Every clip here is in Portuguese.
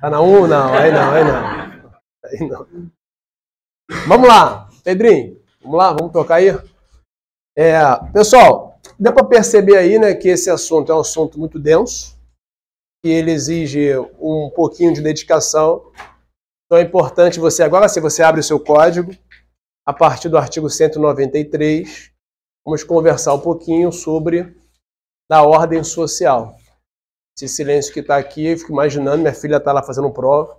Tá na 1? Não, aí não, aí não. Aí não. Vamos lá, Pedrinho. Vamos lá, vamos tocar aí. Pessoal, dá para perceber aí, né, que esse assunto é um assunto muito denso, que ele exige um pouquinho de dedicação. Então é importante você, agora se você abre o seu código, a partir do artigo 193, vamos conversar um pouquinho sobre a ordem social. Esse silêncio que está aqui, eu fico imaginando, minha filha está lá fazendo prova,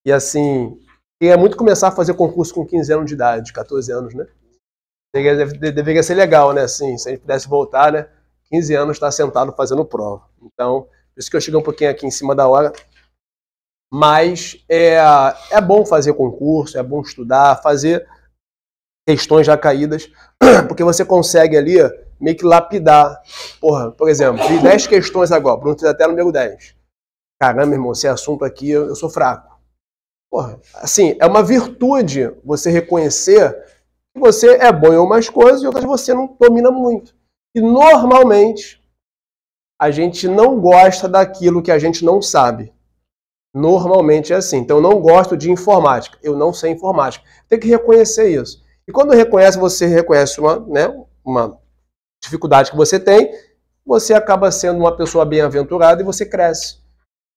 e assim, queria muito começar a fazer concurso com 15 anos de idade, 14 anos, né? Deveria ser legal, né? Assim, se a gente pudesse voltar, né? 15 anos está sentado fazendo prova. Então, por isso que eu cheguei um pouquinho aqui em cima da hora. Mas é bom fazer concurso, é bom estudar, fazer questões já caídas, porque você consegue ali meio que lapidar. Porra, por exemplo, vi 10 questões agora, Bruno fez até número 10. Caramba, irmão, esse assunto aqui eu sou fraco. Porra, assim, é uma virtude você reconhecer que você é bom em algumas coisas e outras você não domina muito. E normalmente a gente não gosta daquilo que a gente não sabe. Normalmente é assim. Então eu não gosto de informática. Eu não sei informática. Tem que reconhecer isso. E quando reconhece, você reconhece uma dificuldade que você tem, você acaba sendo uma pessoa bem-aventurada e você cresce.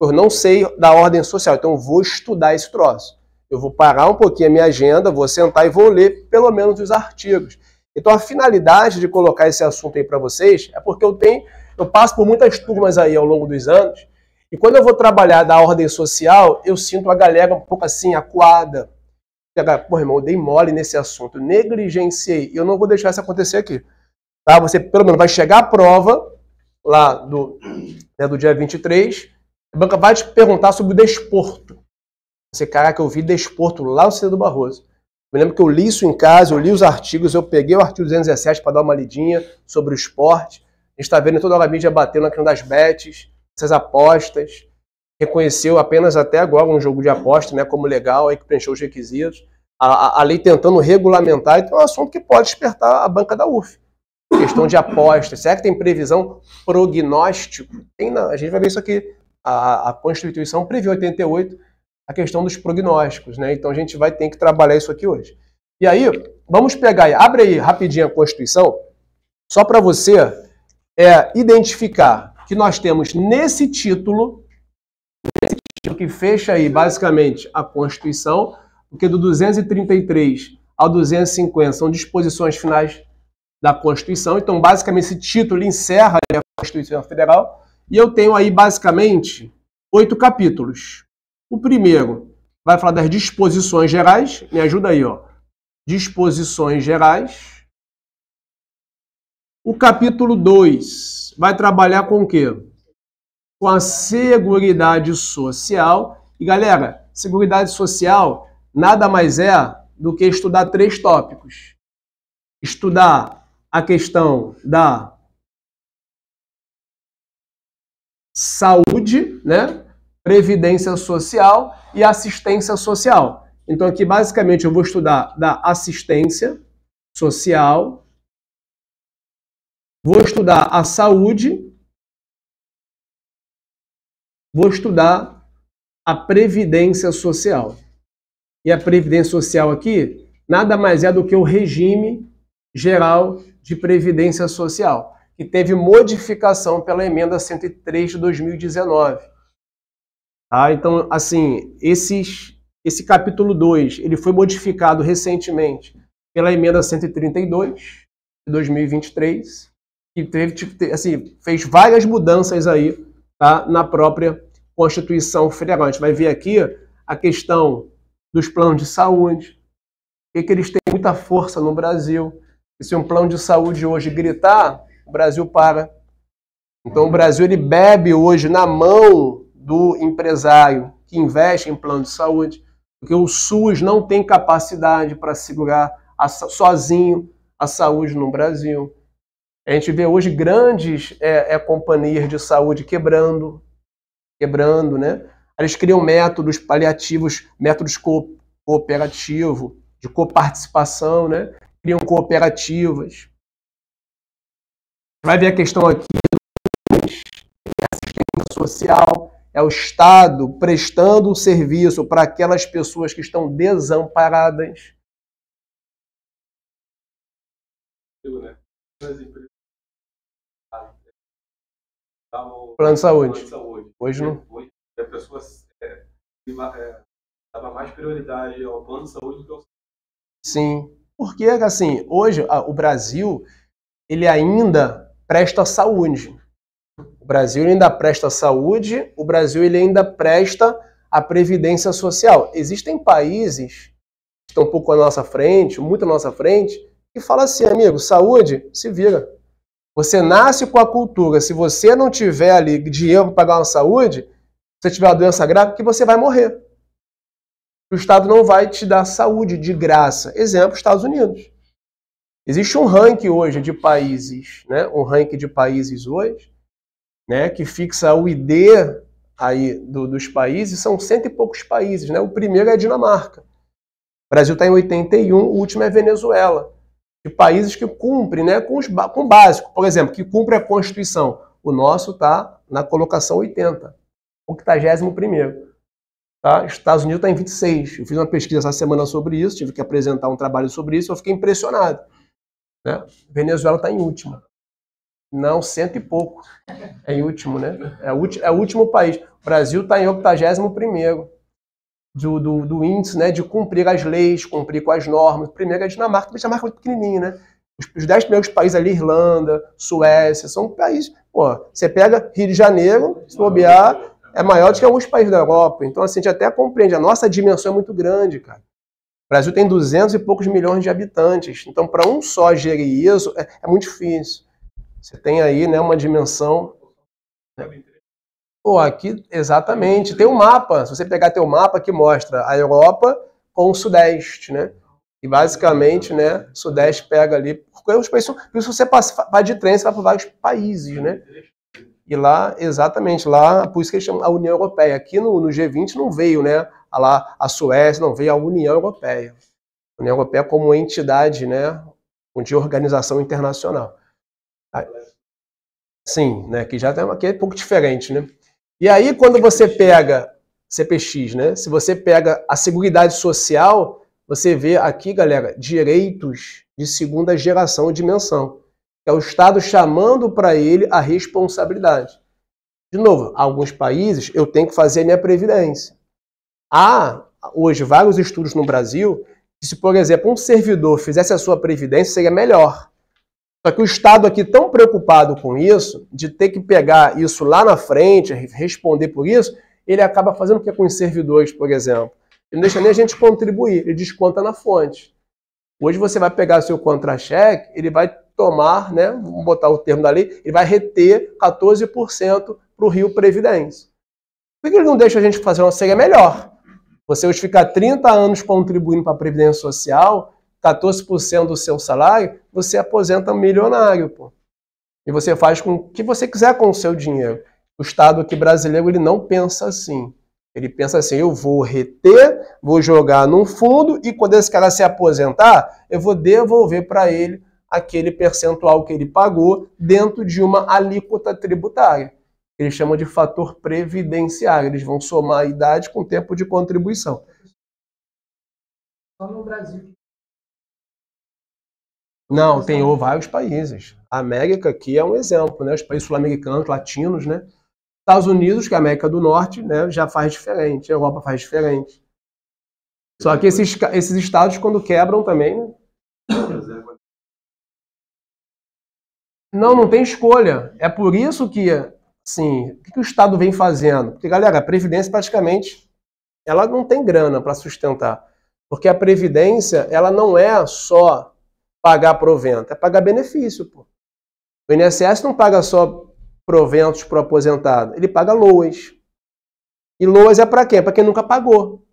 Eu não sei da ordem social, então eu vou estudar esse troço. Eu vou parar um pouquinho a minha agenda, vou sentar e vou ler pelo menos os artigos. Então a finalidade de colocar esse assunto aí para vocês é porque eu passo por muitas turmas aí ao longo dos anos, e quando eu vou trabalhar da ordem social, eu sinto a galera um pouco assim, acuada. Pô, irmão, eu dei mole nesse assunto, negligenciei, e eu não vou deixar isso acontecer aqui. Tá? Você pelo menos vai chegar à prova, lá do dia 23, a banca vai te perguntar sobre o desporto. Você, caraca, eu vi desporto lá no Cida do Barroso. Me lembro que eu li isso em casa, eu li os artigos, eu peguei o artigo 217 para dar uma lidinha sobre o esporte. A gente está vendo toda a mídia batendo na questão das bets, essas apostas. Reconheceu apenas até agora um jogo de aposta, né, como legal, aí que preencheu os requisitos. A lei tentando regulamentar, então é um assunto que pode despertar a banca da UF. Questão de apostas. Será que tem previsão prognóstico? Tem, não. A gente vai ver isso aqui. A Constituição prevê 88 a questão dos prognósticos, né? Então a gente vai ter que trabalhar isso aqui hoje. E aí, vamos pegar aí, abre aí rapidinho a Constituição, só para você identificar que nós temos nesse título que fecha aí basicamente a Constituição, porque do 233 ao 250 são disposições finais da Constituição, então basicamente esse título encerra a Constituição Federal, e eu tenho aí basicamente 8 capítulos. O primeiro vai falar das disposições gerais, me ajuda aí, ó. Disposições gerais. O capítulo 2 vai trabalhar com o quê? Com a Seguridade Social. E galera, Seguridade Social nada mais é do que estudar 3 tópicos. Estudar a questão da saúde, né? Previdência social e assistência social. Então aqui basicamente eu vou estudar da assistência social, vou estudar a saúde, vou estudar a previdência social. E a previdência social aqui nada mais é do que o regime geral de previdência social, que teve modificação pela emenda 103 de 2019. Tá? Então, assim, esse capítulo 2, ele foi modificado recentemente pela emenda 132 de 2023, que fez várias mudanças aí, tá, na própria Constituição Federal. A gente vai ver aqui a questão dos planos de saúde, que eles têm muita força no Brasil. E se um plano de saúde hoje gritar, o Brasil para. Então o Brasil ele bebe hoje na mão do empresário que investe em plano de saúde, porque o SUS não tem capacidade para segurar sozinho a saúde no Brasil. A gente vê hoje grandes companhias de saúde quebrando, né? Eles criam métodos paliativos, métodos cooperativos, de coparticipação, né? Criam cooperativas. Vai ver a questão aqui da assistência social, É o Estado prestando um serviço para aquelas pessoas que estão desamparadas. Plano de saúde. Hoje não. A pessoa dava mais prioridade ao plano de saúde do que ao... Sim, porque assim, hoje o Brasil ele ainda presta saúde. O Brasil ainda presta saúde, o Brasil ele ainda presta a previdência social. Existem países que estão um pouco à nossa frente, muito à nossa frente, que falam assim, amigo, saúde, se vira. Você nasce com a cultura. Se você não tiver ali dinheiro para pagar uma saúde, se você tiver uma doença grave, que você vai morrer. O Estado não vai te dar saúde de graça. Exemplo, Estados Unidos. Existe um ranking hoje de países, né? Um ranking de países hoje, né? Que fixa o ID aí dos países, são 100 e poucos países, né? O primeiro é a Dinamarca. O Brasil está em 81, o último é Venezuela. De países que cumprem, né, com o básico, por exemplo, que cumpre a Constituição. O nosso está na colocação 80, 81º. Tá? Estados Unidos está em 26. Eu fiz uma pesquisa essa semana sobre isso, tive que apresentar um trabalho sobre isso, eu fiquei impressionado. Né? Venezuela está em último. Não, 100 e pouco. É em último, né? É o último país. O Brasil está em 81º. Do índice, né, de cumprir as leis, cumprir com as normas. Primeiro é a Dinamarca, a Dinamarca é muito pequenininha, né? Os 10 primeiros países ali, Irlanda, Suécia, são países... Pô, você pega Rio de Janeiro, se bobear, é maior do que alguns países da Europa. Então, assim, a gente até compreende. A nossa dimensão é muito grande, cara. O Brasil tem 200 e poucos milhões de habitantes. Então, para um só gerir isso, é muito difícil. Você tem aí, né, uma dimensão... Pô, aqui, exatamente. Tem um mapa. Se você pegar teu mapa que mostra a Europa com o Sudeste, né? E basicamente, né, o Sudeste pega ali... Porque os países, por isso você vai de trem, você vai para vários países, né? E lá, exatamente, lá, por isso que eles chamam a União Europeia. Aqui no G20 não veio, né? A Suécia, não veio a União Europeia. A União Europeia como entidade, né, de organização internacional. Sim, né, que já tem aqui é um pouco diferente, né? E aí, quando você pega CPX, né? Se você pega a Seguridade Social, você vê aqui, galera, direitos de segunda geração e dimensão. É o Estado chamando para ele a responsabilidade. De novo, alguns países eu tenho que fazer a minha previdência. Há, hoje, vários estudos no Brasil que, se, por exemplo, um servidor fizesse a sua previdência, seria melhor. Só que o Estado aqui tão preocupado com isso, de ter que pegar isso lá na frente, responder por isso, ele acaba fazendo o que com os servidores, por exemplo? Ele não deixa nem a gente contribuir, ele desconta na fonte. Hoje você vai pegar seu contra-cheque, ele vai tomar, né, vamos botar o termo da lei, ele vai reter 14% para o Rio Previdência. Por que ele não deixa a gente fazer uma seria melhor? Você hoje ficar 30 anos contribuindo para a Previdência Social, 14% do seu salário, você aposenta milionário, pô. E você faz com o que você quiser com o seu dinheiro. O Estado aqui brasileiro, ele não pensa assim. Ele pensa assim, eu vou reter, vou jogar num fundo e quando esse cara se aposentar, eu vou devolver para ele aquele percentual que ele pagou dentro de uma alíquota tributária. Eles chamam de fator previdenciário. Eles vão somar a idade com o tempo de contribuição. Só no Brasil. Não, tem vários países. A América aqui é um exemplo, né? Os países sul-americanos, latinos, né? Estados Unidos, que é a América do Norte, né, já faz diferente. A Europa faz diferente. Só que esses estados, quando quebram também, né? Não tem escolha. É por isso que, assim, o que o Estado vem fazendo? Porque, galera, a Previdência praticamente, ela não tem grana para sustentar. Porque a Previdência, ela não é só pagar provento, é pagar benefício, pô. O INSS não paga só proventos para o aposentado, ele paga LOAS. E LOAS é para quê? Para quem nunca pagou.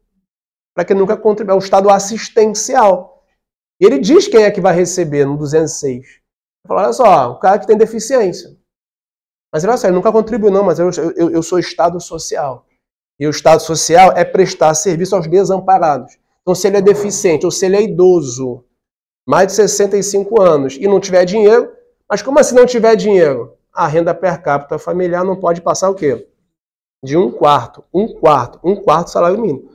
Para quem nunca contribuiu. É o Estado assistencial. E ele diz quem é que vai receber no 206. Ele fala, olha só, o cara que tem deficiência. Mas olha só, ele nunca contribuiu não, mas eu sou Estado social. E o Estado social é prestar serviço aos desamparados. Então se ele é deficiente ou se ele é idoso, mais de 65 anos, e não tiver dinheiro, mas como assim não tiver dinheiro? A renda per capita familiar não pode passar o quê? de um quarto do salário mínimo.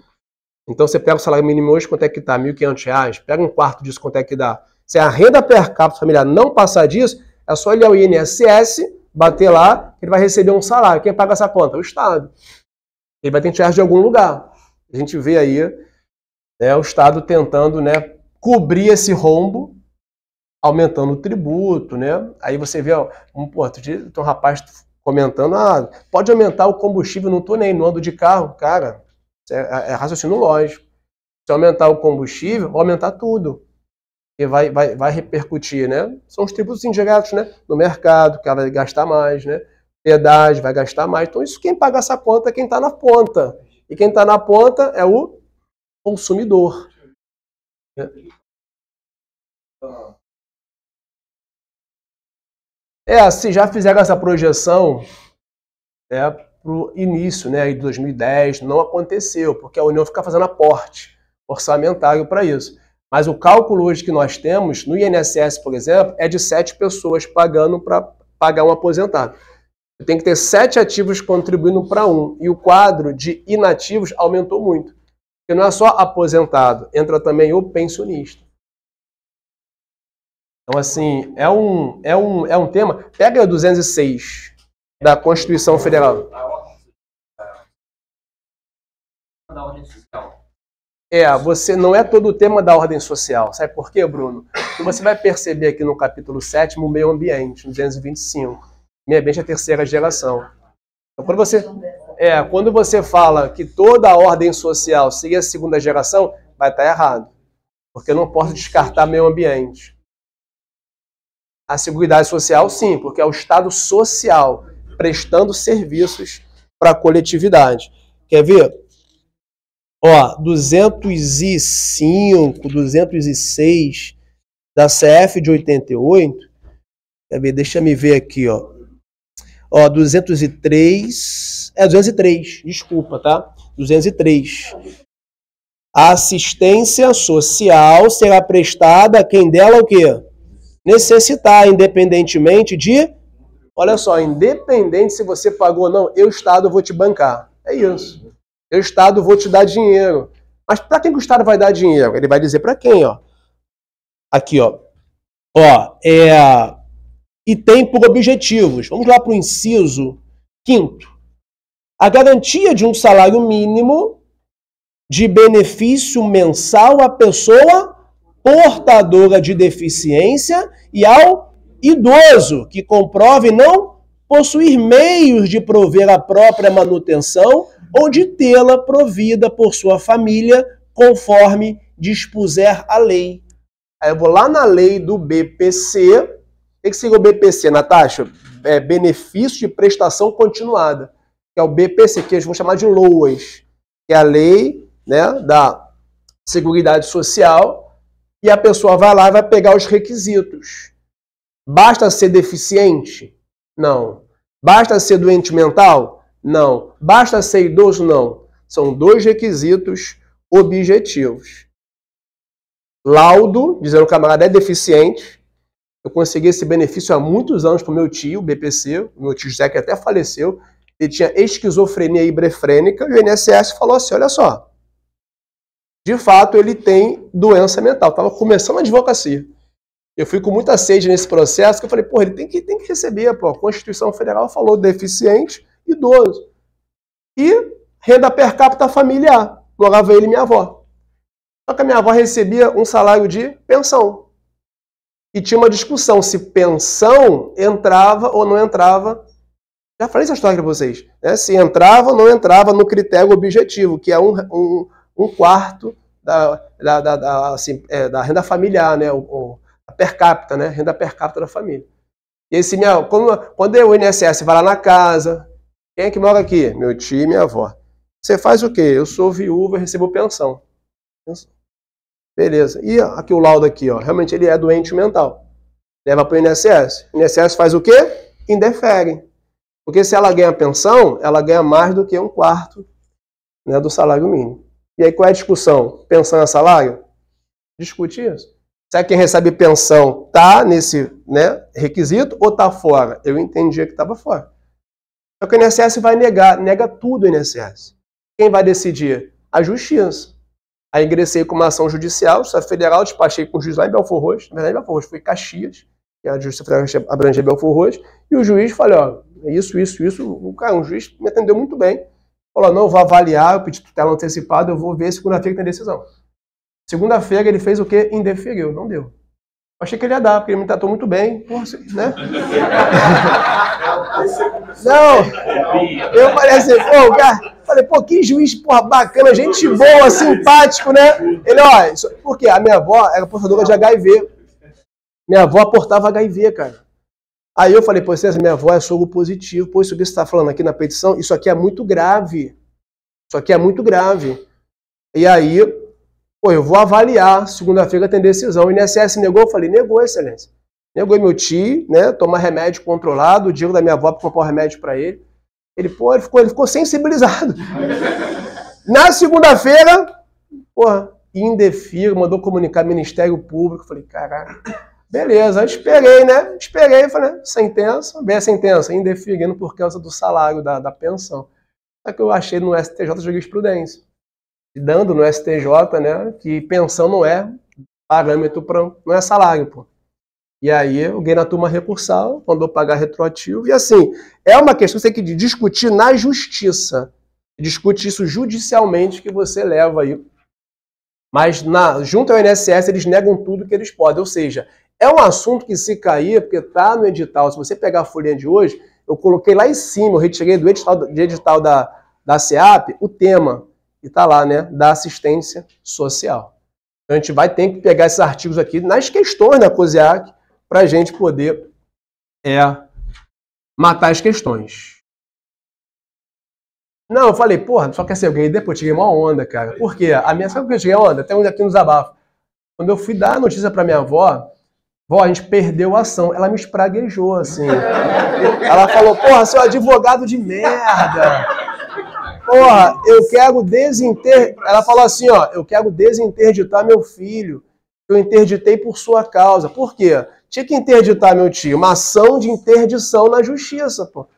Então você pega o salário mínimo hoje, quanto é que está? R$ 1.500, pega um quarto disso, quanto é que dá? Se a renda per capita familiar não passar disso, é só olhar o INSS, bater lá, ele vai receber um salário. Quem paga essa conta? O Estado. Ele vai ter que tirar de algum lugar. A gente vê aí, né, o Estado tentando, né, cobrir esse rombo, aumentando o tributo, né? Aí você vê, tem um rapaz comentando, pode aumentar o combustível, não tô nem, não ando de carro. Cara, é raciocínio lógico. Se aumentar o combustível, vai aumentar tudo. E vai repercutir, né? São os tributos indiretos, né? No mercado, que ela vai gastar mais, né? Pedágio, vai gastar mais. Então, isso quem paga essa conta é quem está na ponta. E quem está na ponta é o consumidor. Se já fizeram essa projeção para o início, né, de 2010, não aconteceu, porque a União fica fazendo aporte orçamentário para isso. Mas o cálculo hoje que nós temos, no INSS, por exemplo, é de 7 pessoas pagando para pagar um aposentado. Tem que ter 7 ativos contribuindo para 1. E o quadro de inativos aumentou muito. Porque não é só aposentado, entra também o pensionista. Então, assim, é um tema. Pega o 206 da Constituição Federal. Da ordem social. Você não é todo o tema da ordem social. Sabe por quê, Bruno? Porque você vai perceber aqui no capítulo 7º, o meio ambiente, no 225. Meio ambiente é a terceira geração. Então, quando você fala que toda a ordem social seria a segunda geração, vai estar errado. Porque eu não posso descartar meio ambiente. A Seguridade Social, sim, porque é o Estado social prestando serviços para a coletividade. Quer ver? 205, 206 da CF de 88. Quer ver? Deixa me ver aqui, 203. 203, desculpa, tá? 203. A assistência social será prestada a quem dela o quê? Necessitar, independentemente de... Olha só, independente se você pagou ou não, eu, Estado, vou te bancar. É isso. Eu, Estado, vou te dar dinheiro. Mas para quem que o Estado vai dar dinheiro? Ele vai dizer para quem, Aqui, e tem por objetivos. Vamos lá para o inciso 5º. A garantia de um salário mínimo de benefício mensal à pessoa portadora de deficiência e ao idoso que comprove não possuir meios de prover a própria manutenção ou de tê-la provida por sua família, conforme dispuser a lei. Aí eu vou lá na lei do BPC. O que seria o BPC, Natasha? Benefício de prestação continuada. Que é o BPC, que eles vão chamar de LOAS. Que é a lei, né, da Seguridade Social. E a pessoa vai lá e vai pegar os requisitos. Basta ser deficiente? Não. Basta ser doente mental? Não. Basta ser idoso? Não. São 2 requisitos objetivos. Laudo, dizendo que o camarada é deficiente. Eu consegui esse benefício há muitos anos para o meu tio, BPC, o meu tio José, que até faleceu. Ele tinha esquizofrenia hibrefrênica, e o INSS falou assim, olha só, de fato ele tem doença mental. Estava começando a advocacia. Eu fui com muita sede nesse processo, que eu falei, ele tem que receber, a Constituição Federal falou deficiente, idoso. E renda per capita familiar. Morava ele e minha avó. Só que a minha avó recebia um salário de pensão. E tinha uma discussão se pensão entrava ou não entrava. Já falei essa história para vocês. Né? Se entrava ou não entrava no critério objetivo, que é um quarto da renda familiar, né? A per capita, né? Renda per capita da família. E esse quando o INSS vai lá na casa, quem é que mora aqui? Meu tio e minha avó. Você faz o quê? Eu sou viúva e recebo pensão. Beleza. E aqui o laudo aqui, realmente ele é doente mental. Leva para o INSS. O INSS faz o quê? Indefere. Porque se ela ganha pensão, ela ganha mais do que um quarto, né, do salário mínimo. E aí qual é a discussão? Pensão é salário? Discute isso. Será que quem recebe pensão está nesse, né, requisito ou está fora? Eu entendia que estava fora. Só que o INSS vai negar, nega tudo o INSS. Quem vai decidir? A Justiça. Aí ingressei com uma ação judicial, Justiça Federal, despachei com o juiz lá em Belfor Roxo. Na verdade, Belfor Roxo foi Caxias, que a Justiça Federal abrangia Belfor Roxo, e o juiz falou, ó, isso. Um juiz me atendeu muito bem. Falou, não, eu vou avaliar, eu pedi tutela antecipada, eu vou ver segunda-feira que tem decisão. Segunda-feira ele fez o quê? Indeferiu, não deu. Achei que ele ia dar, porque ele me tratou muito bem, porra, né? Não, eu falei assim, pô, cara, falei, pô, que juiz, porra, bacana, gente boa, simpático, né? Ele, ó, isso, por quê? A minha avó era portadora de HIV. Minha avó portava HIV, cara. Aí eu falei, pô, César, minha avó é soro positivo, pô, isso que você está falando aqui na petição, isso aqui é muito grave. Isso aqui é muito grave. E aí, pô, eu vou avaliar, segunda-feira tem decisão. O INSS negou? Eu falei, negou, excelência. Negou meu tio, né, tomar remédio controlado, o dinheiro da minha avó para comprar o remédio para ele. Ele, pô, ele ficou sensibilizado. Na segunda-feira, porra, indefiro, mandou comunicar Ministério Público. Falei, caraca, beleza, esperei, né? Esperei, falei, sentença, bem a sentença, indeferindo por causa do salário da pensão. Só que eu achei no STJ jurisprudência. Dando no STJ, né, que pensão não é parâmetro para, não é salário, pô. E aí alguém na turma recursal mandou pagar retroativo. E assim, é uma questão que você tem que discutir na justiça. Discute isso judicialmente que você leva aí. Mas junto ao INSS eles negam tudo que eles podem. Ou seja, é um assunto que se cair, porque está no edital. Se você pegar a folhinha de hoje, eu coloquei lá em cima, eu retirei do edital da SEAP o tema. E está lá, né, da assistência social. Então a gente vai ter que pegar esses artigos aqui nas questões da COSEAC para a gente poder matar as questões. Não, eu falei, porra, só quer ser alguém depois eu tirei uma onda, cara. Por quê? A minha, sabe por que eu tirei onda? Até onde aqui nos abafos. Quando eu fui dar a notícia para minha avó, a gente perdeu a ação. Ela me espraguejou, assim. Ela falou, porra, seu advogado de merda. Porra, eu quero desinterditar. Ela falou assim, ó, eu quero desinterditar meu filho. Eu interditei por sua causa. Por quê? Tinha que interditar meu tio. Uma ação de interdição na justiça, pô.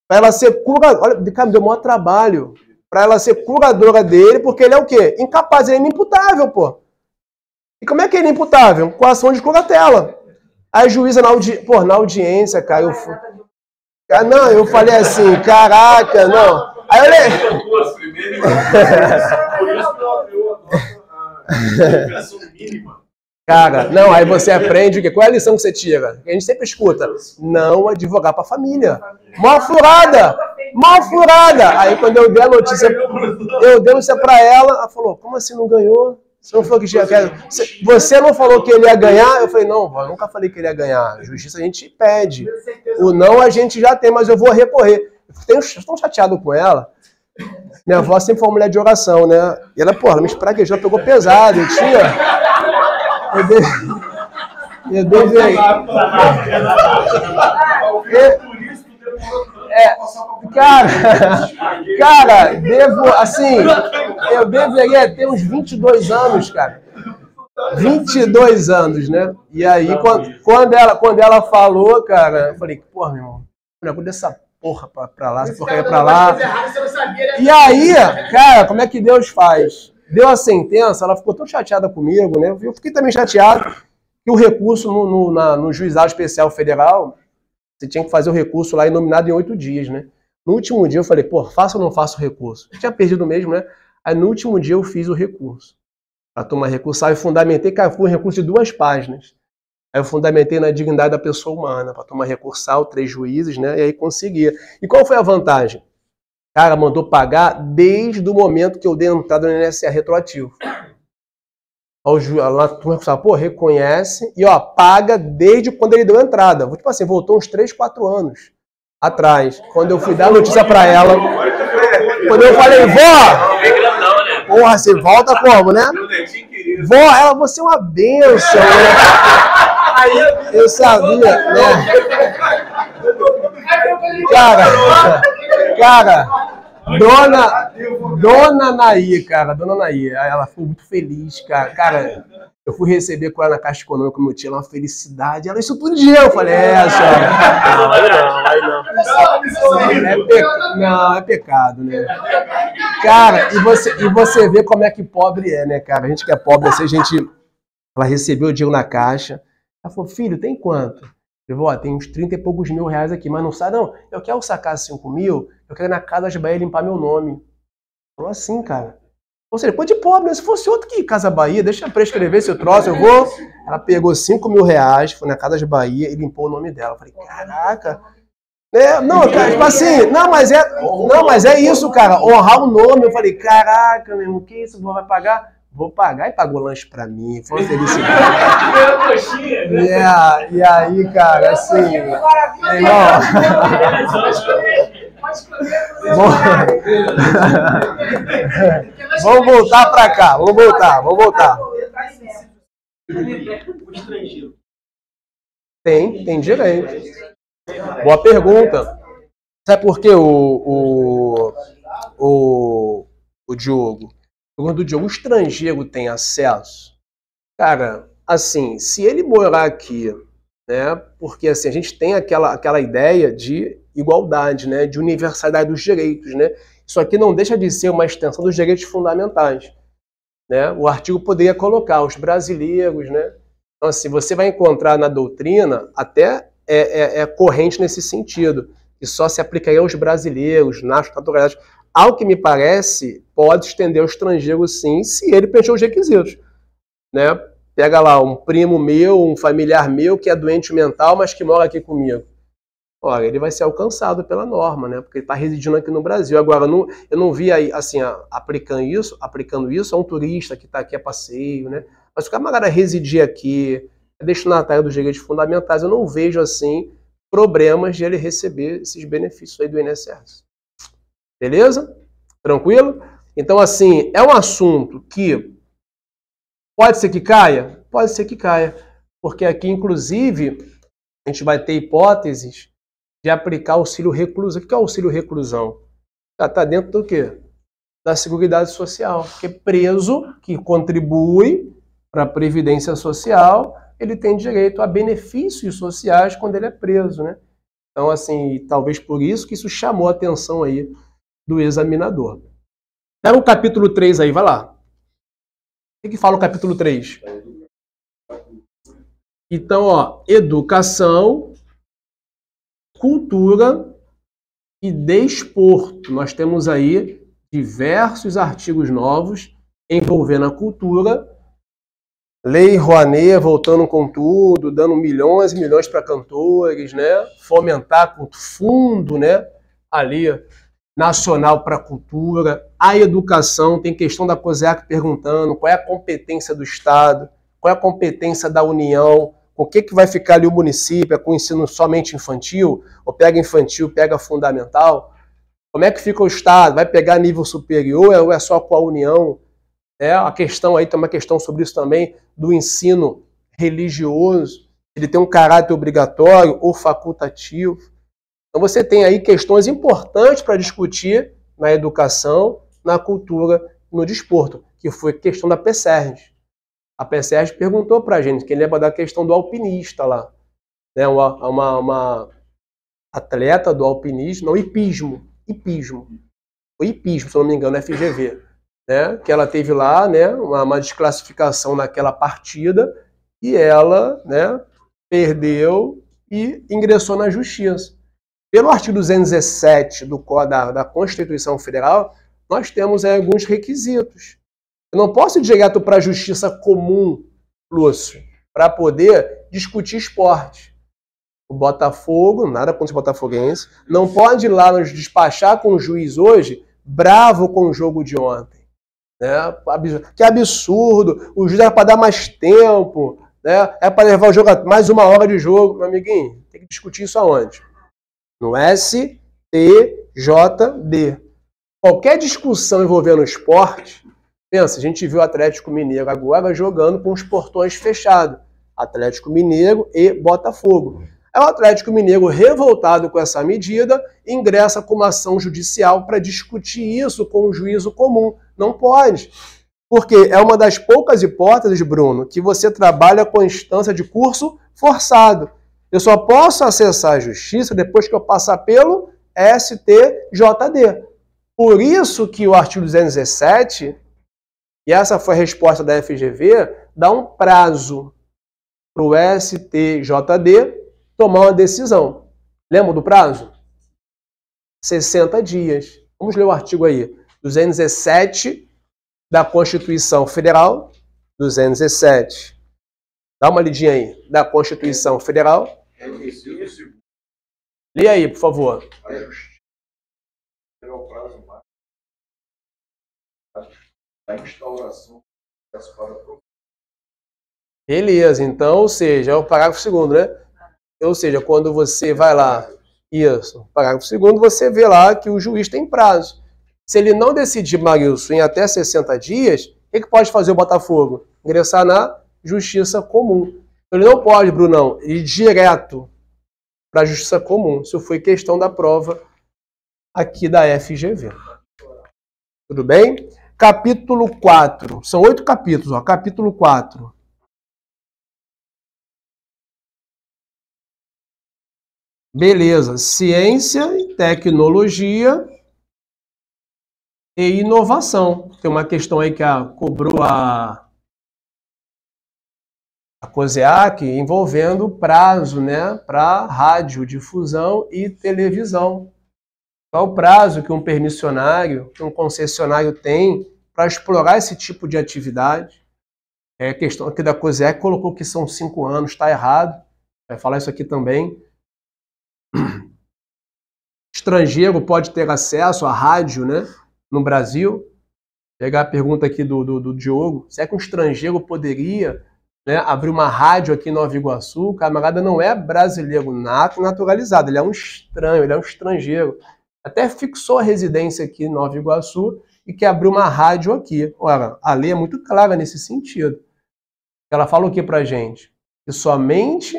Pra ela ser curadora. Olha, cara, me deu o maior trabalho. Pra ela ser curadora dele, porque ele é o quê? Incapaz, ele é inimputável, pô. E como é que ele é inimputável? Com a ação de curatela. Aí a juíza na audiência, cara, eu falei assim, caraca, não. Aí eu Cara, não, aí você aprende o quê? Qual é a lição que você tira? A gente sempre escuta. Não advogar pra família. Mal furada! Mal furada! Aí quando eu dei a notícia pra ela falou, como assim não ganhou? Você não falou que tinha. Você não falou que ele ia ganhar? Eu falei, não, eu nunca falei que ele ia ganhar. Justiça a gente pede. O não a gente já tem, mas eu vou recorrer. Eu fiquei tão chateado com ela. Minha avó sempre foi uma mulher de oração, né? E ela, porra, me espraguejou, ela pegou pesado. Eu deveria ter uns 22 anos, cara. 22 anos, né? E aí, quando ela falou, cara, eu falei, porra, meu irmão, olha, dessa porra pra lá, essa porcaria pra lá. E aí, cara, como é que Deus faz? Deu a sentença, ela ficou tão chateada comigo, né? Eu fiquei também chateado que o recurso no Juizado Especial Federal, você tinha que fazer o recurso lá inominado em 8 dias, né? No último dia eu falei, pô, faço ou não faço o recurso? Eu tinha perdido mesmo, né? Aí no último dia eu fiz o recurso. Pra tomar recursar, eu fundamentei, cara, foi um recurso de 2 páginas. Aí eu fundamentei na dignidade da pessoa humana, para tomar recursal, 3 juízes, né? E aí conseguia. E qual foi a vantagem? Cara, mandou pagar desde o momento que eu dei entrada no INSS retroativo. Lá, pô, reconhece e, ó, paga desde quando ele deu entrada. Tipo assim, voltou uns 3, 4 anos atrás. Quando eu fui dar a notícia para ela, quando eu falei, vó, porra, você volta como, né? Vó, ela, você é uma bênção, né? Eu sabia, né? Cara, Dona Naí, ela ficou muito feliz, cara. Cara, Eu fui receber com ela na Caixa Econômica, meu tio, uma felicidade. Ela, isso tudo dinheiro. Eu falei, senhora. Aí não. Não, é pecado, né? Cara, e você vê como é que pobre é, né, cara? A gente que é pobre, assim, ela recebeu o dinheiro na caixa. Ela falou, filho, tem quanto? Eu falei, tem uns 30 e poucos mil reais aqui, mas não sabe, não. Eu quero sacar 5 mil, eu quero ir na Casa Bahia limpar meu nome. Falou assim, cara. Ou seja, depois de pobre, né? Se fosse outro que Casa Bahia, deixa eu prescrever esse troço, eu vou. Ela pegou 5 mil reais, foi na Casa Bahia e limpou o nome dela. Eu falei, caraca. Não, cara, tipo assim, não, mas é isso, cara, honrar o nome. Eu falei, caraca, meu irmão, que isso, vai pagar? Vou pagar, e pagou lanche pra mim, foi uma felicidade. E aí, cara, assim, irmão, vamos voltar pra cá, vamos voltar. Tem direito. Boa pergunta. Sabe por que o Diogo? Pergunta do Diogo, o estrangeiro tem acesso? Cara, assim, se ele morar aqui, né? Porque assim, a gente tem aquela ideia de igualdade, né? De universalidade dos direitos, né? Isso aqui não deixa de ser uma extensão dos direitos fundamentais, né? O artigo poderia colocar os brasileiros, né? Então, assim, você vai encontrar na doutrina até corrente nesse sentido, que só se aplicaria aos brasileiros, nas naturalidades. Ao que me parece, pode estender ao estrangeiro sim, se ele preencher os requisitos, né? Pega lá um primo meu, um familiar meu que é doente mental, mas que mora aqui comigo. Olha, ele vai ser alcançado pela norma, né? Porque ele está residindo aqui no Brasil. Agora, eu não vi aí, assim, aplicando isso a um turista que está aqui a passeio, né? Mas se o camarada residir aqui, é destinatário dos direitos fundamentais, eu não vejo, assim, problemas de ele receber esses benefícios aí do INSS. Beleza? Tranquilo? Então, assim, é um assunto que pode ser que caia? Pode ser que caia. Porque aqui, inclusive, a gente vai ter hipóteses de aplicar auxílio reclusão. O que é auxílio reclusão? Está dentro do quê? Da Seguridade Social. Porque preso que contribui para a Previdência Social, ele tem direito a benefícios sociais quando ele é preso, né? Então, assim, talvez por isso que isso chamou a atenção aí do examinador. Pega o capítulo 3 aí, vai lá. O que fala o capítulo 3? Então, ó, educação, cultura e desporto. Nós temos aí diversos artigos novos envolvendo a cultura. Lei Rouanet voltando com tudo, dando milhões e milhões para cantores, né? Fomentar com fundo, né? Ali, nacional para a cultura. A educação, tem questão da COSEAC perguntando qual é a competência do Estado, qual é a competência da União, com o que vai ficar ali o município, é com o ensino somente infantil, ou pega infantil, pega fundamental? Como é que fica o Estado? Vai pegar nível superior ou é só com a União? A questão aí, tem uma questão sobre isso também, do ensino religioso, ele tem um caráter obrigatório ou facultativo. Então você tem aí questões importantes para discutir na educação, na cultura, no desporto, que foi questão da PSERG. A PSERG perguntou para a gente, quem lembra da questão do alpinista lá, né? Uma atleta do alpinismo, não, hipismo, foi hipismo, se eu não me engano, FGV, né? Que ela teve lá, né, uma desclassificação naquela partida e ela, né, perdeu e ingressou na justiça. Pelo artigo 217 da Constituição Federal, nós temos aí alguns requisitos. Eu não posso ir direto para a justiça comum, Lúcio, para poder discutir esporte. O Botafogo, nada contra os botafoguenses, não pode ir lá nos despachar com o juiz hoje, bravo com o jogo de ontem. Né? Que absurdo, o juiz era para dar mais tempo, né? É para levar o jogo a mais 1 hora de jogo. Meu amiguinho, tem que discutir isso aonde? No STJD. Qualquer discussão envolvendo esporte, pensa, a gente viu o Atlético Mineiro agora jogando com os portões fechados. Atlético Mineiro e Botafogo. É o Atlético Mineiro, revoltado com essa medida, ingressa com uma ação judicial para discutir isso com o juízo comum. Não pode. Porque é uma das poucas hipóteses, Bruno, que você trabalha com instância de curso forçado. Eu só posso acessar a justiça depois que eu passar pelo STJD. Por isso que o artigo 217, e essa foi a resposta da FGV, dá um prazo para o STJD tomar uma decisão. Lembra do prazo? 60 dias. Vamos ler o artigo aí. 217 da Constituição Federal. 217. Dá uma lidinha aí. Da Constituição Federal. Lê aí, por favor. O prazo máximo da instauração para. Beleza, então, ou seja, é o parágrafo 2º, né? Ou seja, quando você vai lá, isso, parágrafo 2º, você vê lá que o juiz tem prazo. Se ele não decidir, Marilson, em até 60 dias, o que pode fazer o Botafogo? Ingressar na Justiça Comum. Ele não pode, Brunão, ir direto para a Justiça Comum. Isso foi questão da prova aqui da FGV. Tudo bem? Capítulo 4. São 8 capítulos, ó. Capítulo 4. Beleza. Ciência, tecnologia e inovação. Tem uma questão aí que cobrou a COSEAC envolvendo prazo, né, para radiodifusão e televisão. Qual o prazo que um permissionário, que um concessionário tem para explorar esse tipo de atividade? A questão aqui da COSEAC colocou que são 5 anos, está errado. Vai falar isso aqui também. Estrangeiro pode ter acesso à rádio, né, no Brasil? Vou pegar a pergunta aqui do Diogo. Será que um estrangeiro poderia, né, abrir uma rádio aqui em Nova Iguaçu? O camarada não é brasileiro nato, naturalizado. Ele é um estranho, ele é um estrangeiro. Até fixou a residência aqui em Nova Iguaçu e quer abrir uma rádio aqui. Ora, a lei é muito clara nesse sentido. Ela fala o que pra gente? Que somente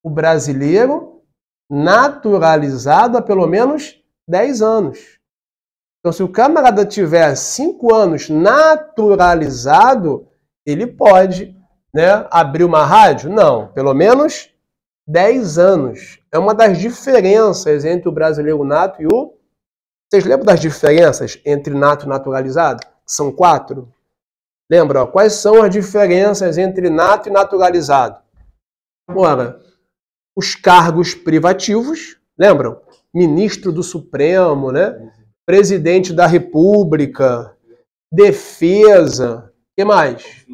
o brasileiro naturalizado há pelo menos 10 anos. Então, se o camarada tiver 5 anos naturalizado, ele pode, né, abrir uma rádio? Não, pelo menos 10 anos. É uma das diferenças entre o brasileiro nato e o... Vocês lembram das diferenças entre nato e naturalizado? São 4. Lembra? Ó, quais são as diferenças entre nato e naturalizado? Ora, os cargos privativos, lembram? Ministro do Supremo, né? Presidente da República, defesa, o que mais?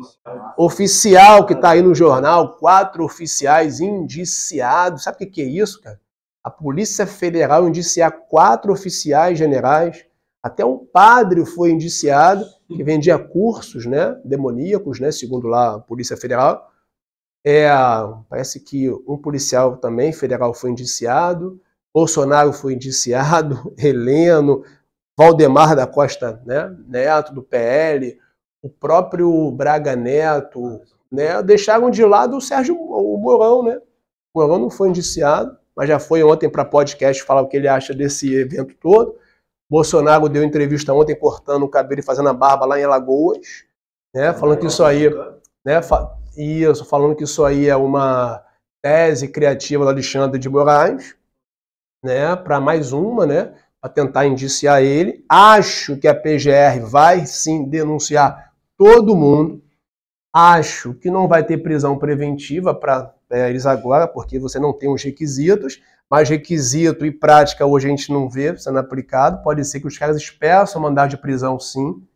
Oficial, que está aí no jornal, 4 oficiais indiciados. Sabe o que é isso, cara? A Polícia Federal indiciar 4 oficiais generais. Até um padre foi indiciado, que vendia cursos, né, demoníacos, né, segundo lá a Polícia Federal. Parece que um policial também federal foi indiciado, Bolsonaro foi indiciado, Heleno, Valdemar da Costa, né, Neto, do PL, o próprio Braga Neto, né, deixaram de lado o Mourão, né? O Mourão não foi indiciado, mas já foi ontem para podcast falar o que ele acha desse evento todo. Bolsonaro deu entrevista ontem cortando o cabelo e fazendo a barba lá em Alagoas, né, falando que isso aí, né, falando que isso aí é uma tese criativa do Alexandre de Moraes, né, para mais uma, né, para tentar indiciar ele. Acho que a PGR vai sim denunciar todo mundo. Acho que não vai ter prisão preventiva para eles agora, porque você não tem os requisitos, mas requisito e prática hoje a gente não vê sendo aplicado. Pode ser que os caras peçam mandado de prisão sim,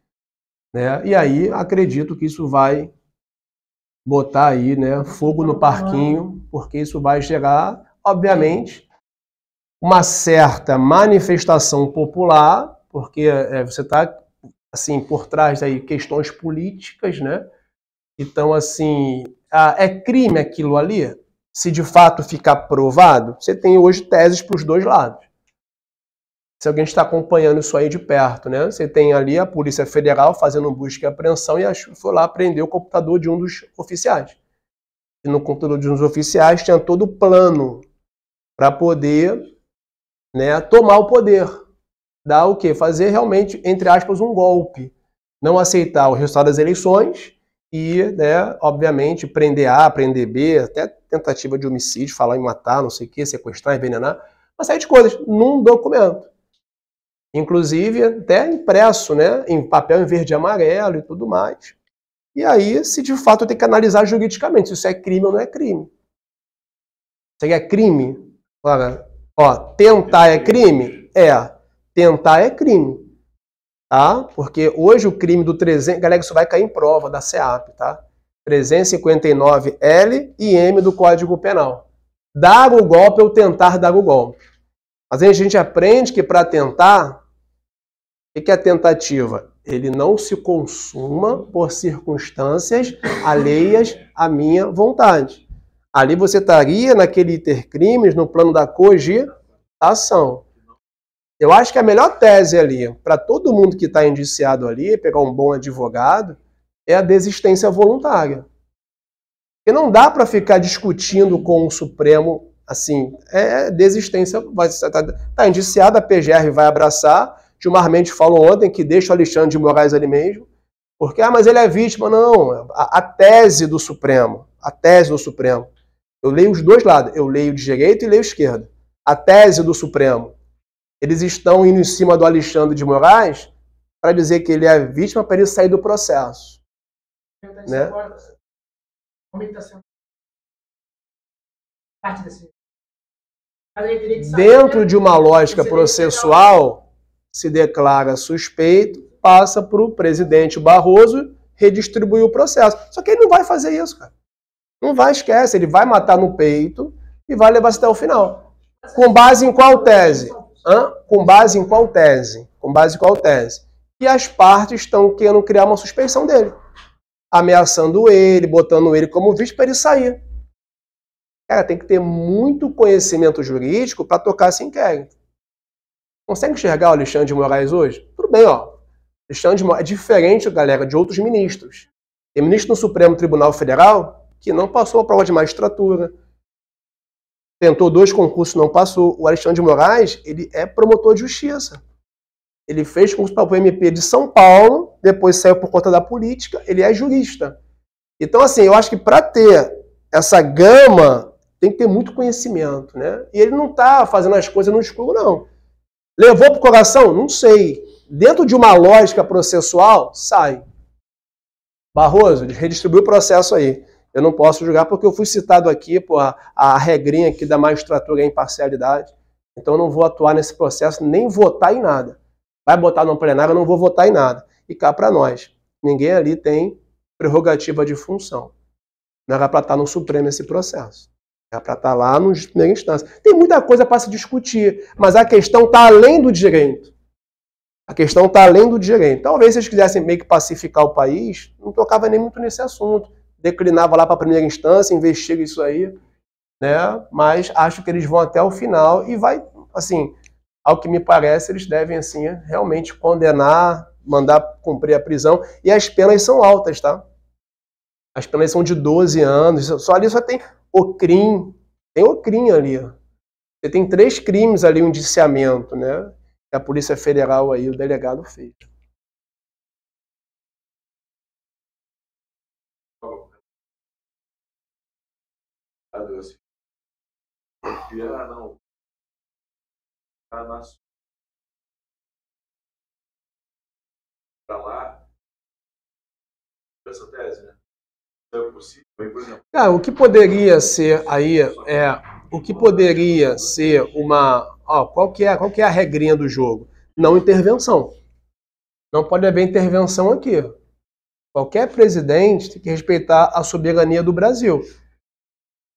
né, e aí acredito que isso vai botar aí, né, fogo no parquinho, porque isso vai gerar, obviamente, uma certa manifestação popular, porque você está assim por trás aí questões políticas, né? Então, assim, é crime aquilo ali? Se de fato ficar provado, você tem hoje teses para os dois lados. Se alguém está acompanhando isso aí de perto, né? Você tem ali a Polícia Federal fazendo busca e apreensão e foi lá prender o computador de um dos oficiais. E no computador de um dos oficiais tinha todo o plano para poder, né, tomar o poder. Dar o quê? Fazer realmente, entre aspas, um golpe. não aceitar o resultado das eleições e, né, obviamente, prender A, prender B, até tentativa de homicídio, falar em matar, não sei o que, sequestrar, envenenar, uma série de coisas, num documento. Inclusive, até impresso, né, em papel em verde e amarelo e tudo mais. E aí, se de fato tem que analisar juridicamente, se isso é crime ou não é crime. Se é crime, ora, ó, tentar é crime? Tentar é crime. Tá? Porque hoje o crime do 300... Galera, isso vai cair em prova da SEAP, tá? 359L e M do Código Penal. Dar o golpe ou tentar dar o golpe. Mas a gente aprende que para tentar, o que é a tentativa? Ele não se consuma por circunstâncias alheias à minha vontade. Ali você estaria naquele intercrimes, no plano da cogitação. Eu acho que a melhor tese ali, para todo mundo que está indiciado ali, pegar um bom advogado, é a desistência voluntária. Porque não dá para ficar discutindo com o Supremo assim, desistência, está indiciado, a PGR vai abraçar. Gilmar Mendes falou ontem que deixa o Alexandre de Moraes ali mesmo, porque, mas ele é vítima. Não, a tese do Supremo, eu leio os dois lados, eu leio de direita e leio esquerda. A tese do Supremo, eles estão indo em cima do Alexandre de Moraes para dizer que ele é vítima para ele sair do processo. Né? Como ele está sendo parte desse... Dentro de uma lógica processual, se declara suspeito, passa para o presidente Barroso redistribuir o processo. Só que ele não vai fazer isso, cara. Não vai, esquece. Ele vai matar no peito e vai levar até o final. Com base em qual tese? Com base em qual tese? Com base em qual tese? E as partes estão querendo criar uma suspeição dele. Ameaçando ele, botando ele como vítima para ele sair. Cara, tem que ter muito conhecimento jurídico para tocar esse inquérito. Consegue enxergar o Alexandre de Moraes hoje? Tudo bem, ó. Alexandre de Moraes é diferente, galera, de outros ministros. Tem ministro no Supremo Tribunal Federal que não passou a prova de magistratura. Tentou 2 concursos, não passou. O Alexandre de Moraes, ele é promotor de justiça. Ele fez concurso para o MP de São Paulo, depois saiu por conta da política, ele é jurista. Então, assim, eu acho que para ter essa gama, tem que ter muito conhecimento, né? E ele não está fazendo as coisas no escuro, não. Levou para o coração? Não sei. Dentro de uma lógica processual, sai. Barroso, redistribui o processo aí. Eu não posso julgar porque eu fui citado aqui, a regrinha aqui da magistratura é imparcialidade. Então eu não vou atuar nesse processo, nem votar em nada. Vai botar no plenário, eu não vou votar em nada. E cá para nós. Ninguém ali tem prerrogativa de função. Não era para estar no Supremo esse processo. Era para estar lá na primeira instância. Tem muita coisa para se discutir, mas a questão está além do direito. A questão está além do direito. Talvez se eles quisessem meio que pacificar o país, não tocava nem muito nesse assunto. Declinava lá para a primeira instância, investiga isso aí, né? Mas acho que eles vão até o final e vai, assim, ao que me parece, eles devem, assim, realmente condenar, mandar cumprir a prisão. E as penas são altas, tá? As penas são de 12 anos. Só ali só tem OCRIM. Tem OCRIM ali. Você tem 3 crimes ali, um indiciamento, né? Que a Polícia Federal aí, o delegado fez. Não. Para lá, essa tese, né? É possível, por exemplo. Cara, o que poderia ser aí o que poderia ser uma, qual que é a regrinha do jogo? Não intervenção. Não pode haver intervenção aqui. Qualquer presidente tem que respeitar a soberania do Brasil. O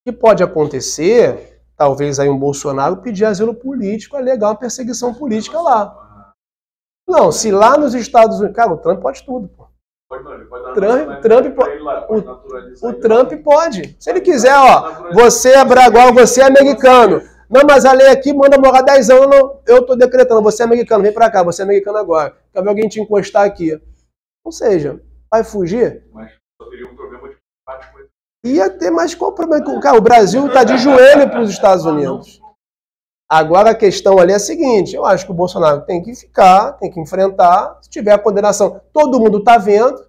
que pode acontecer, talvez aí um Bolsonaro pedir asilo político, alegar uma perseguição política lá. Não, se lá nos Estados Unidos... Cara, o Trump pode tudo, pô. O Trump pode. Se ele quiser, você é bragual, você é americano. Não, mas a lei aqui manda morar 10 anos, não, eu tô decretando, você é americano, vem pra cá, você é americano agora. Quer ver alguém te encostar aqui? Ou seja, vai fugir? Mas só teria um problema de prático. Ia ter, mas qual o problema? Cara, o Brasil tá de joelho para os Estados Unidos. Agora a questão ali é a seguinte, eu acho que o Bolsonaro tem que ficar, tem que enfrentar, se tiver a condenação, todo mundo está vendo,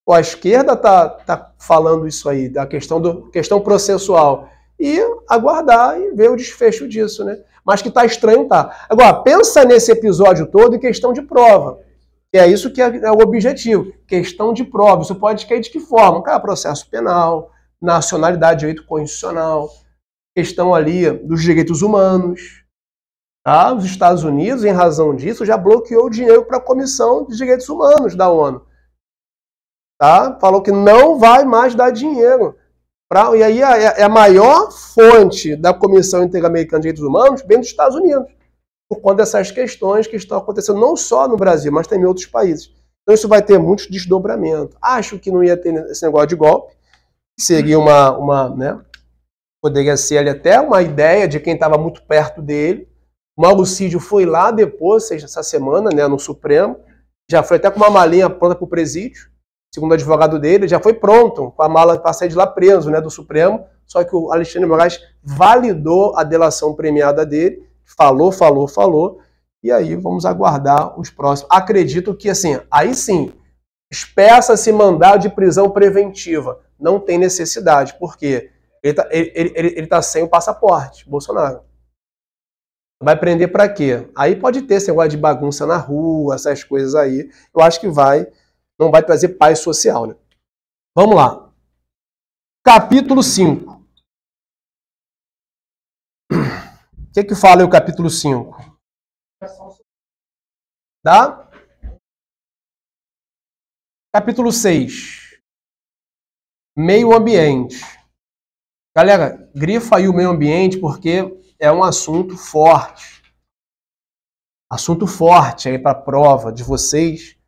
a esquerda está falando isso aí, da questão processual, e aguardar e ver o desfecho disso, né? Mas que tá estranho, tá. Agora, pensa nesse episódio todo em questão de prova, que é isso que é o objetivo, questão de prova. Isso pode cair de que forma? Cara, processo penal, nacionalidade, direito constitucional, questão ali dos direitos humanos. Tá? Os Estados Unidos, em razão disso, já bloqueou o dinheiro para a Comissão de Direitos Humanos da ONU. Tá? Falou que não vai mais dar dinheiro. E aí a maior fonte da Comissão Interamericana de Direitos Humanos vem dos Estados Unidos, por conta dessas questões que estão acontecendo não só no Brasil, mas também em outros países. Então isso vai ter muitos desdobramentos. Acho que não ia ter esse negócio de golpe, seria né, poderia ser ali até uma ideia de quem estava muito perto dele. O Mauro Cid foi lá depois, essa semana, né, no Supremo, já foi até com uma malinha pronta para o presídio, segundo o advogado dele, já foi pronto, com a mala para sair de lá preso, né, do Supremo, só que o Alexandre de Moraes validou a delação premiada dele, falou, e aí vamos aguardar os próximos. Acredito que, assim, aí sim, espeça-se mandado de prisão preventiva. Não tem necessidade, porque ele tá sem o passaporte, Bolsonaro. Vai prender para quê? Aí pode ter esse negócio de bagunça na rua, essas coisas aí. Eu acho que não vai trazer paz social, né? Vamos lá. Capítulo 5. O que fala aí o capítulo 5? Tá? Capítulo 6. Meio ambiente. Galera, grifa aí o meio ambiente porque é um assunto forte. Assunto forte aí para a prova de vocês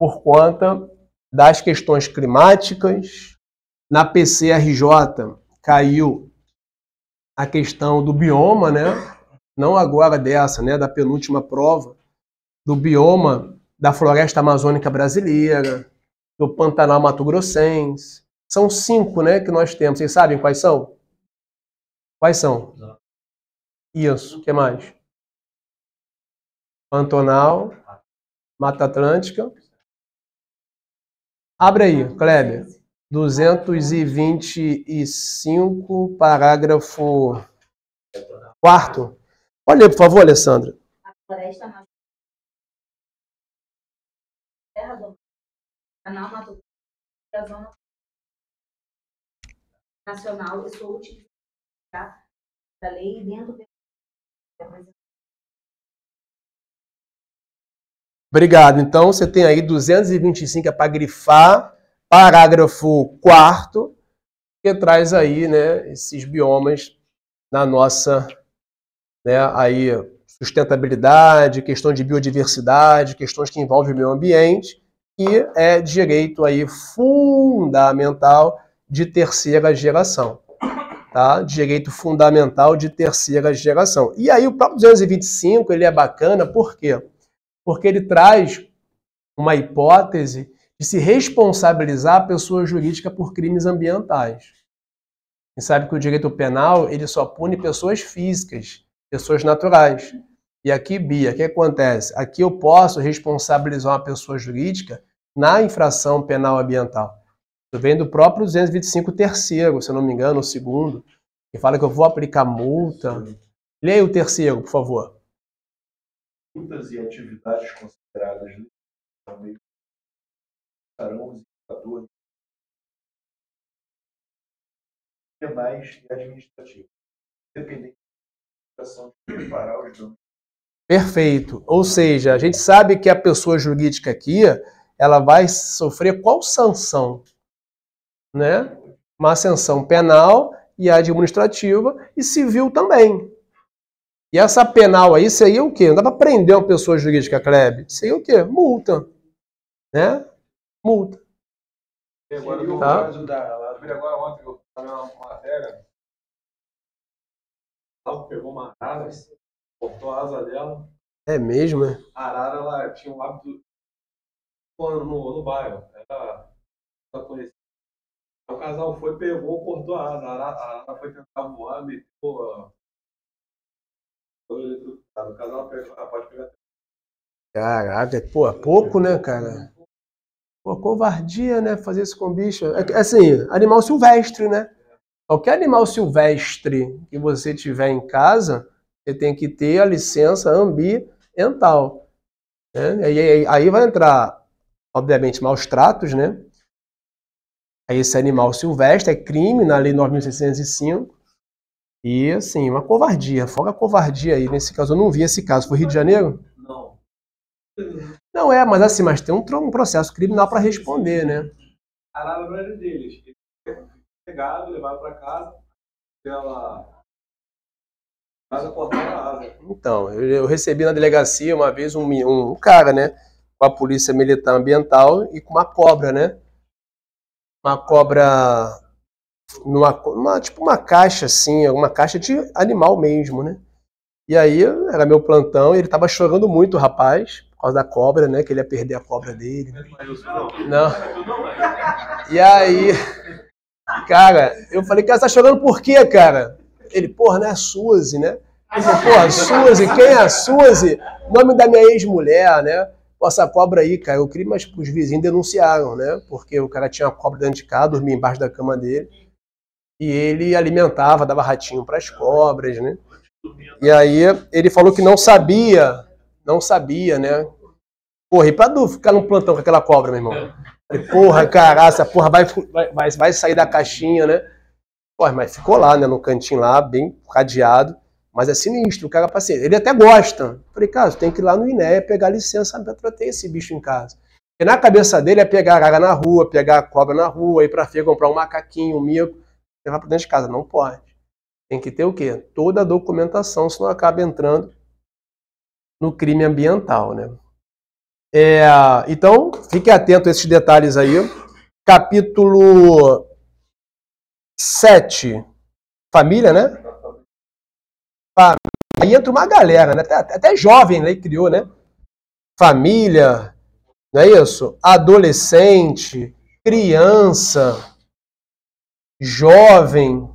por conta das questões climáticas. Na PCRJ caiu a questão do bioma, né? Não agora dessa, né? Da penúltima prova, do bioma da floresta amazônica brasileira, do Pantanal Mato-Grossense. São 5, né, que nós temos. Vocês sabem quais são? Quais são? Isso. O que mais? Pantanal, Mata Atlântica. Abre aí, Kleber. 225, parágrafo 4º. Olha aí, por favor, Alessandra. A floresta amazônica, terra do canal Mato Grosso, a zona nacional e sua utilização da lei dentro do... Obrigado. Então, você tem aí 225 é para grifar, parágrafo 4º, que traz aí, né, esses biomas na nossa, né, aí, sustentabilidade, questão de biodiversidade, questões que envolvem o meio ambiente, que é direito aí fundamental de terceira geração. Tá? Direito fundamental de terceira geração. E aí o próprio 225, ele é bacana, por quê? Porque ele traz uma hipótese de se responsabilizar a pessoa jurídica por crimes ambientais. A gente sabe que o direito penal ele só pune pessoas físicas, pessoas naturais. E aqui, Bia, o que acontece? Aqui eu posso responsabilizar uma pessoa jurídica na infração penal ambiental. Isso vem do próprio 225 terceiro, se eu não me engano, o segundo, que fala que eu vou aplicar multa. Leia o terceiro, por favor. Multas e atividades consideradas legalmente estarão os indicadores penais e administrativos, dependendo da ação de preparar os danos. Perfeito. Ou seja, a gente sabe que a pessoa jurídica aqui, ela vai sofrer qual sanção? Né? Uma sanção penal e administrativa e civil também. E essa penal aí, isso aí é o quê? Não dá para prender uma pessoa jurídica, Kleber. Isso aí é o quê? Multa. Né? Multa. E agora no Tá? caso da... Agora ontem eu estava uma matéria, ela pegou uma arara, cortou a asa dela. É mesmo, né? A arara, ela tinha um hábito no bairro. Ela conhecia. O casal foi, pegou, cortou a asa. A arara foi tentar voar, meteu O casal pode pegar. Caraca, pô, é pouco, né, cara? Pô, covardia, né, fazer isso com bicho. Assim, animal silvestre, né? Qualquer animal silvestre que você tiver em casa, você tem que ter a licença ambiental, né? Aí vai entrar, obviamente, maus tratos, né? Aí esse animal silvestre é crime na Lei 9.605. E, assim, uma covardia. Folga a covardia aí. Nesse caso, eu não vi esse caso. Foi Rio de Janeiro? Não. Não é, mas assim, mas tem um processo criminal para responder, né? A nada não era deles. Eles pegaram, levaram para casa, pela casa cortaram a asa. Então, eu recebi na delegacia uma vez um cara, né? Com a polícia militar ambiental e com uma cobra, né? Uma cobra tipo uma caixa assim, uma caixa de animal mesmo, né? E aí era meu plantão e ele tava chorando muito, o rapaz, por causa da cobra, né? Que ele ia perder a cobra dele. Não. E aí, cara, eu falei, cara, você tá chorando por quê, cara? Ele, porra, não é a Suzy, né? Eu falei, porra, Suzy, quem é a Suzy? Nome da minha ex-mulher, né? Pô, essa cobra aí, cara, eu queria, mas os vizinhos denunciaram, né? Porque o cara tinha uma cobra dentro de casa, dormia embaixo da cama dele. E ele alimentava, dava ratinho para as cobras, né? E aí ele falou que não sabia, né? Porra, e pra ficar no plantão com aquela cobra, meu irmão? Falei, porra, caralho, essa porra vai sair da caixinha, né? Porra, mas ficou lá, né, no cantinho lá, bem cadeado. Mas é sinistro, o cara paciente. Ele até gosta. Falei, cara, você tem que ir lá no INEA pegar licença pra ter esse bicho em casa. Porque na cabeça dele é pegar a araga na rua, pegar a cobra na rua, ir pra feira comprar um macaquinho, um mico, levar pra dentro de casa. Não pode. Tem que ter o quê? Toda a documentação, senão acaba entrando no crime ambiental, né? Então, fique atento a esses detalhes aí. Capítulo 7. Família, né? Aí entra uma galera, né? Até jovem, né? Criou, né? Família, não é isso? Adolescente, criança, jovem,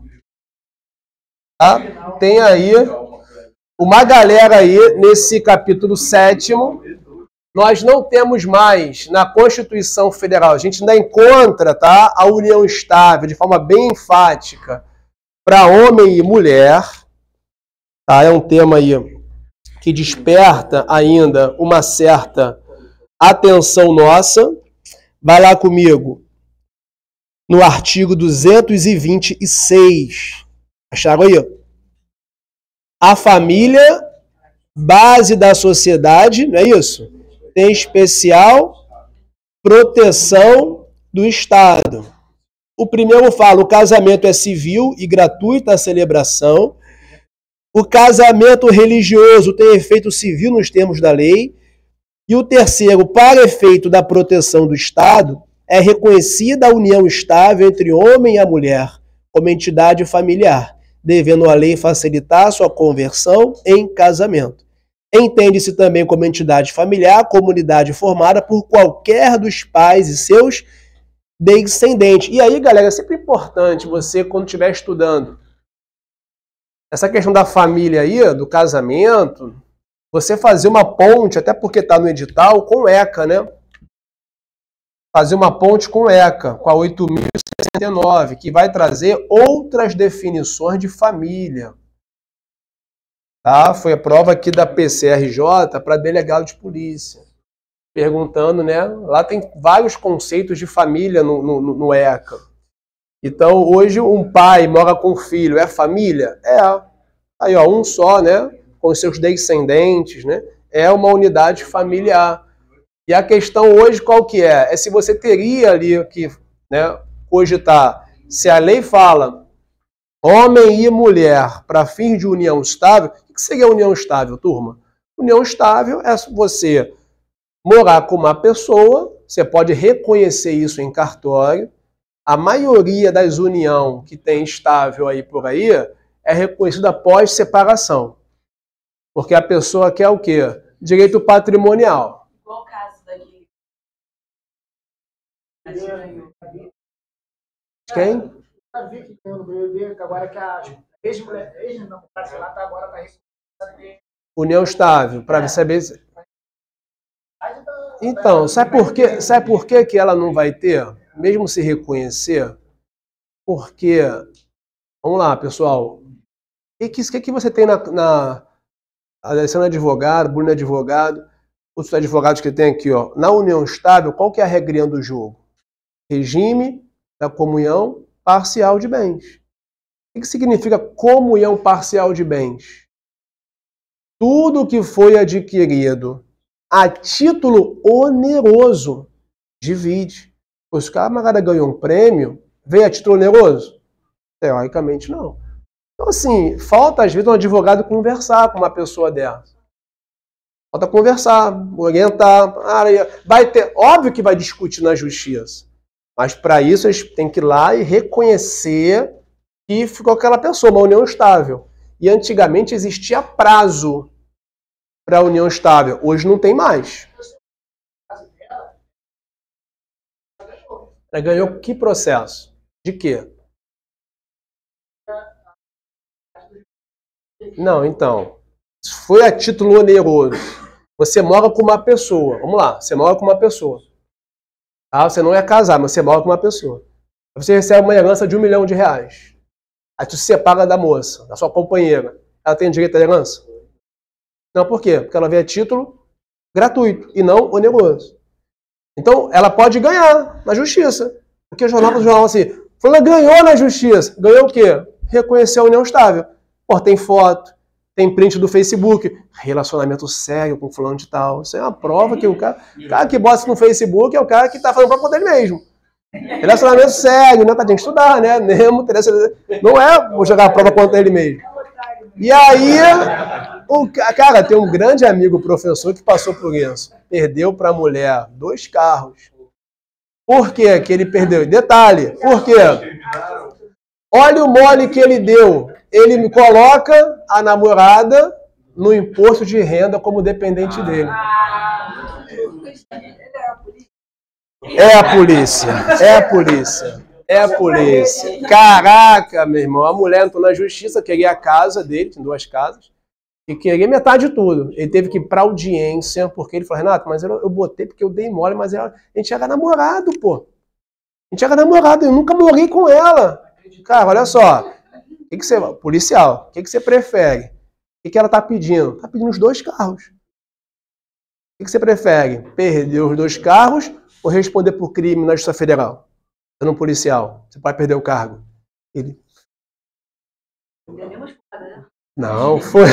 tá? Tem aí uma galera aí nesse capítulo 7º. Nós não temos mais na Constituição Federal, a gente ainda encontra, tá, a união estável de forma bem enfática para homem e mulher. Tá? É um tema aí que desperta ainda uma certa atenção nossa. Vai lá comigo no artigo 226. Acharam aí? A família, base da sociedade, não é isso? Tem especial proteção do Estado. O primeiro fala, o casamento é civil e gratuita a celebração. O casamento religioso tem efeito civil nos termos da lei. E o terceiro, para efeito da proteção do Estado, é reconhecida a união estável entre o homem e a mulher como entidade familiar, devendo a lei facilitar sua conversão em casamento. Entende-se também como entidade familiar, comunidade formada por qualquer dos pais e seus descendentes. E aí, galera, é sempre importante você, quando estiver estudando essa questão da família aí, do casamento, você fazer uma ponte, até porque está no edital, com ECA, né? Fazer uma ponte com ECA, com a 8.069, que vai trazer outras definições de família. Tá? Foi a prova aqui da PCRJ para delegado de polícia. Perguntando, né? Lá tem vários conceitos de família no ECA. Então, hoje, um pai mora com um filho, é família? É. Aí, ó, um só, né? Com seus descendentes, né? É uma unidade familiar. E a questão hoje qual que é? É se você teria ali que, né, cogitar. Se a lei fala homem e mulher para fins de união estável, o que seria união estável, turma? União estável é você morar com uma pessoa, você pode reconhecer isso em cartório. A maioria das uniões que tem estável aí por aí é reconhecida após separação. Porque a pessoa quer o quê? Direito patrimonial. Qual o caso daqui? Quem? A Vicky ganhou no BBB, agora que a ex-mulher, ex-namorada, sei lá, tá agora tá União estável, para saber se... Então, sabe por quê que ela não vai ter? Mesmo se reconhecer? Porque, vamos lá, pessoal, o que você tem na Alessandra é advogado, Bruno é advogado, outros advogados que tem aqui, ó, na união estável, qual que é a regrinha do jogo? Regime da comunhão parcial de bens. O que significa comunhão parcial de bens? Tudo que foi adquirido a título oneroso, divide. Pois se o camarada ganhou um prêmio, veio a título oneroso? Teoricamente, não. Então, assim, falta, às vezes, um advogado conversar com uma pessoa dessa. Falta conversar, orientar. Vai ter, óbvio que vai discutir na justiça. Mas, para isso, eles têm que ir lá e reconhecer que ficou aquela pessoa, uma união estável. E, antigamente, existia prazo para a união estável. Hoje não tem mais. Ela ganhou que processo? De quê? Não, então. Foi a título oneroso. Você mora com uma pessoa. Vamos lá, você mora com uma pessoa. Tá? Você não é casar, mas você mora com uma pessoa. Você recebe uma herança de R$1 milhão. Aí tu se separa da moça, da sua companheira. Ela tem direito à herança? Não, por quê? Porque ela vê a título gratuito e não oneroso. Então, ela pode ganhar na justiça. Porque o jornal assim, fulano ganhou na justiça. Ganhou o quê? Reconhecer a união estável. Pô, tem foto, tem print do Facebook, relacionamento sério com fulano de tal. Isso é uma prova que o cara que bota isso no Facebook é o cara que tá falando pra conta dele mesmo. Relacionamento sério, né? Tá, tem que estudar, né? Não é vou jogar a prova contra ele mesmo. E aí, cara, tem um grande amigo professor que passou por isso. Perdeu para a mulher 2 carros. Por quê que ele perdeu? Detalhe, por quê? Olha o mole que ele deu. Ele me coloca a namorada no imposto de renda como dependente dele. É a polícia. É a polícia. É a polícia. Caraca, meu irmão. A mulher entrou na justiça, queria a casa dele, tem 2 casas, e queria metade de tudo. Ele teve que ir pra audiência, porque ele falou, Renato, mas eu botei porque eu dei mole, mas a gente era namorado, pô. A gente era namorado, eu nunca morei com ela. Cara, olha só. O que você, policial, o que você prefere? O que ela tá pedindo? Tá pedindo os 2 carros. O que você prefere? Perder os 2 carros ou responder por crime na Justiça Federal? Sendo um policial, você pode perder o cargo. Ele... Não, foi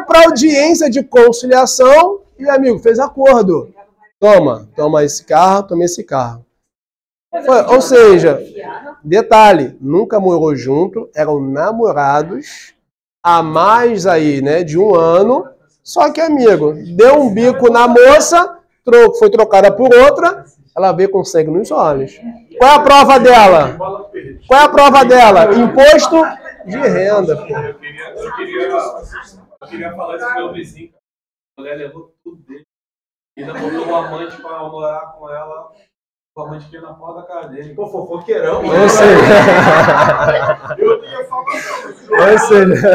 para audiência de conciliação e, amigo, fez acordo. Toma esse carro, toma esse carro. Ou seja, detalhe, nunca morou junto, eram namorados há mais aí, né, de 1 ano, só que, amigo, deu um bico na moça, foi trocada por outra, ela veio com sangue nos olhos. Qual é a prova dela? Qual é a prova dela? Imposto de renda. Eu queria falar isso pro meu vizinho. A mulher levou tudo dele. Ainda botou o amante pra morar com ela. O amante que ia na porta da casa dele. Pô, fofoqueirão. Ou seja... Eu ia falar. Ou seja...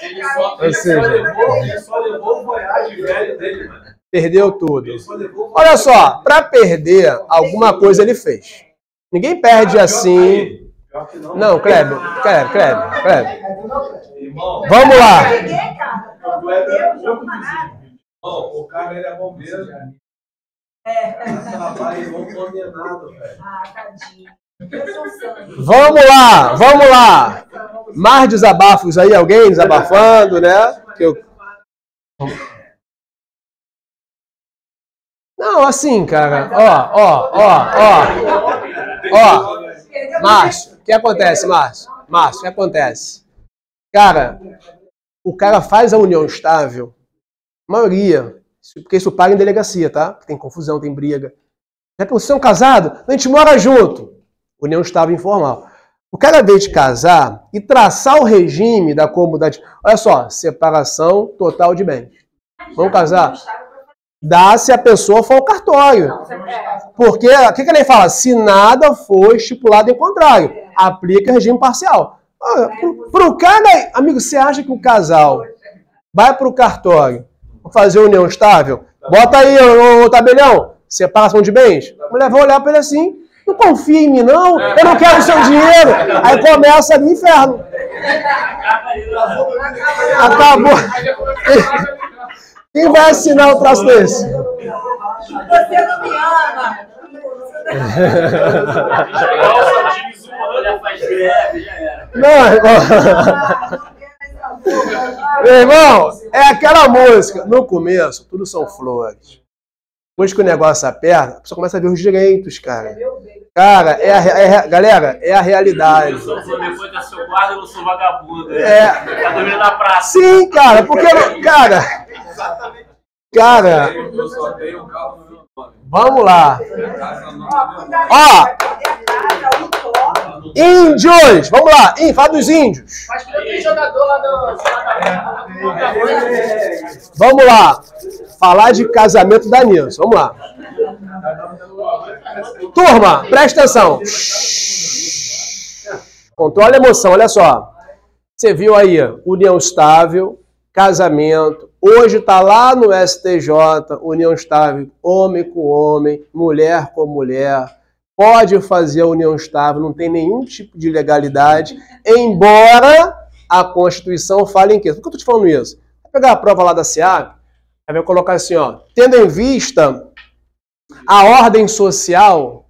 Ele só levou o voyage velho dele, mano. Perdeu tudo. Olha só, para perder, alguma coisa ele fez. Ninguém perde assim. Não, Kleber. Vamos lá. O cara ele é bombeiro. Vamos lá. Mais desabafos aí, alguém desabafando, né? Não, assim, cara, Márcio, o que acontece, Márcio? Márcio, o que acontece? Cara, o cara faz a união estável, a maioria, porque isso paga em delegacia, tá? Tem confusão, tem briga. Já que vocês são casados, a gente mora junto. União estável informal. O cara veio de casar e traçar o regime da comunidade. Olha só, separação total de bens. Vamos casar? Dá se a pessoa for ao cartório. Não, você pega. Porque, o que a lei fala? Se nada for estipulado em contrário, aplica regime parcial. Para o cara, amigo, você acha que o casal vai para o cartório fazer união estável? Bota aí, ô tabelião, separação de bens. A mulher vai olhar para ele assim, não confia em mim não, eu não quero o seu dinheiro. Aí começa no inferno. Acabou. Quem vai assinar um troço desse? Você não me ama. Olha, faz greve, já era. Não, irmão. Meu irmão, é aquela música. No começo, tudo são flores. Depois que o negócio aperta, a pessoa começa a ver os direitos, cara. Cara, galera, é a realidade. Depois da seu guarda, eu não sou vagabundo. É. Tá dormindo na praça. Sim, cara, porque, cara, Eu só tenho o carro no meu nome. vamos lá. Ó, Índios, vamos lá. Fala dos índios. Acho que não tem jogador lá do... Vamos lá. Falar de casamento da Nilson. Vamos lá. Turma, presta atenção. Controla a emoção, olha só. Você viu aí, união estável, casamento. Hoje está lá no STJ, união estável, homem com homem, mulher com mulher. Pode fazer a união estável, não tem nenhum tipo de ilegalidade, embora a Constituição fale em quê? Por que eu estou te falando isso? Vai pegar a prova lá da SEAP, aí vai colocar assim, ó, tendo em vista a ordem social,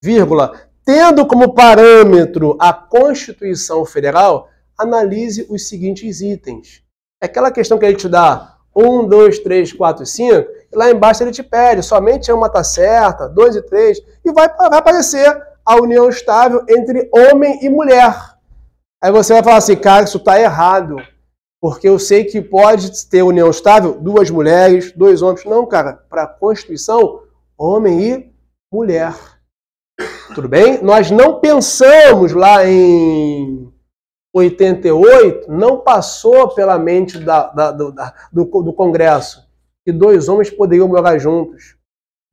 vírgula, tendo como parâmetro a Constituição Federal, analise os seguintes itens. É aquela questão que ele te dá 1, 2, 3, 4 e 5, e lá embaixo ele te pede, somente uma está certa, 2 e 3, e vai aparecer a união estável entre homem e mulher. Aí você vai falar assim, cara, isso está errado, porque eu sei que pode ter união estável, 2 mulheres, 2 homens. Não, cara, para a Constituição, homem e mulher. Tudo bem? Nós não pensamos lá em 88, não passou pela mente do Congresso que 2 homens poderiam morar juntos,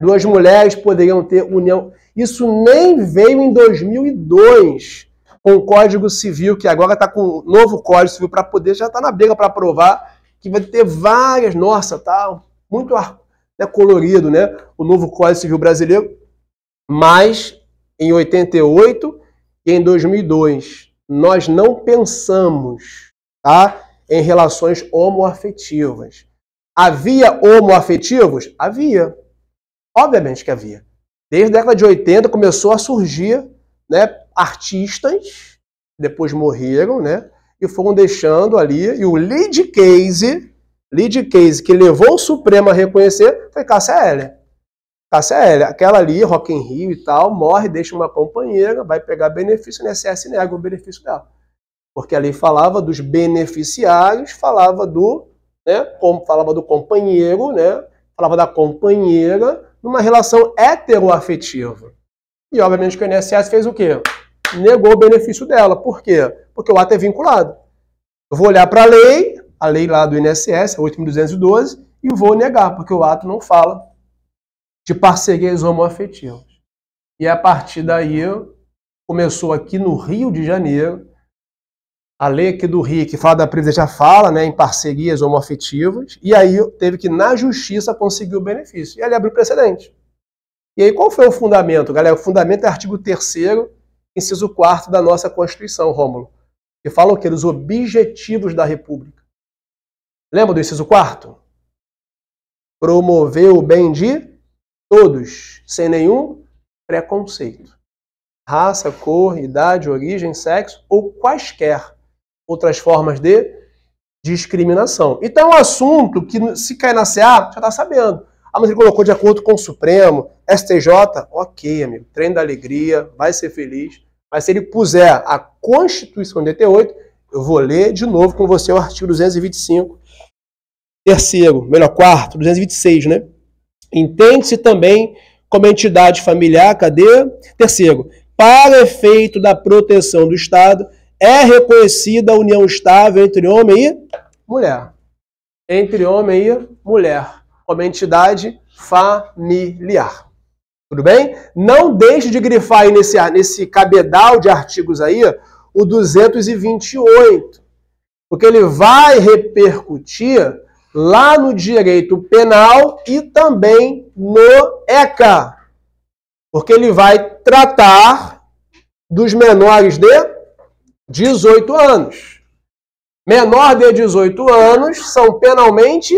2 mulheres poderiam ter união. Isso nem veio em 2002 com o Código Civil, que agora está com o novo Código Civil para poder, já está na briga para aprovar, que vai ter várias, nossa, tá muito colorido, né? O novo Código Civil brasileiro, mas em 88 e em 2002 nós não pensamos, tá, em relações homoafetivas. Havia homoafetivos? Havia. Obviamente que havia. Desde a década de 80 começou a surgir, né, artistas, depois morreram, né, e foram deixando ali, e o lead case que levou o Supremo a reconhecer foi Cássia Eller. Cássia Eller, aquela ali, Rock in Rio e tal, morre, deixa uma companheira, vai pegar benefício, o INSS nega o benefício dela. Porque ali falava dos beneficiários, falava do, né, falava do companheiro, né, falava da companheira, numa relação heteroafetiva. E obviamente que o INSS fez o quê? Negou o benefício dela. Por quê? Porque o ato é vinculado. Eu vou olhar para a lei lá do INSS, 8.212, e vou negar, porque o ato não fala de parcerias homoafetivas. E a partir daí, começou aqui no Rio de Janeiro, a lei aqui do Rio, que fala da Previdência, já fala, né, em parcerias homoafetivas, e aí teve que, na justiça, conseguir o benefício. E ali abriu precedente. E aí, qual foi o fundamento, galera? O fundamento é artigo 3º, inciso 4º da nossa Constituição, Rômulo, que fala o quê? Dos objetivos da República. Lembra do inciso 4º? Promover o bem de todos, sem nenhum preconceito. Raça, cor, idade, origem, sexo ou quaisquer outras formas de discriminação. Então é um assunto que, se cair na CA, já está sabendo. Ah, mas ele colocou de acordo com o Supremo, STJ, ok, amigo, trem da alegria, vai ser feliz. Mas se ele puser a Constituição de 88, eu vou ler de novo com você o artigo 225, 226, né? Entende-se também como entidade familiar, cadê? 3º, para efeito da proteção do Estado, é reconhecida a união estável entre homem e mulher. Entre homem e mulher. como entidade familiar. Tudo bem? Não deixe de grifar aí nesse cabedal de artigos aí o 228, porque ele vai repercutir lá no direito penal e também no ECA, porque ele vai tratar dos menores de 18 anos. Menor de 18 anos são penalmente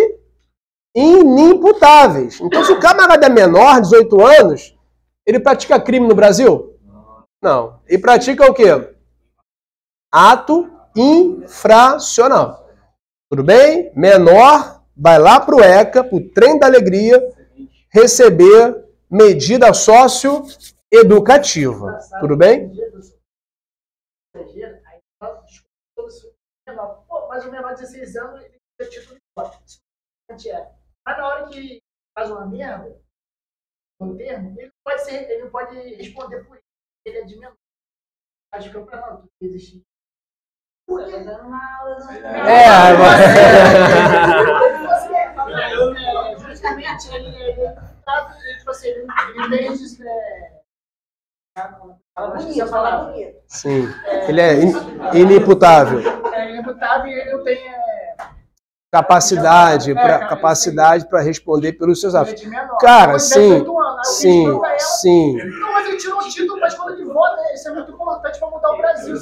inimputáveis. Então, se o camarada é menor de 18 anos, ele pratica crime no Brasil? Não. E pratica o quê? Ato infracional. Tudo bem? Menor vai lá para o ECA, para o Trem da Alegria, receber medida socioeducativa. Tudo bem? Mas o menor de 16 anos ele tem título de voto. Mas na hora que faz uma merda, no termo, ele não pode responder por isso. Ele é de menor. Acho que é o penal que existe. Por quê? Justamente ele Fala bonito. Sim. Ele é inimputável. É inimputável e ele não tem capacidade para responder pelos seus atos. Cara, sim. Sim. Não, mas ele tirou o título, mas quando ele vota, isso é muito importante para mudar o Brasil.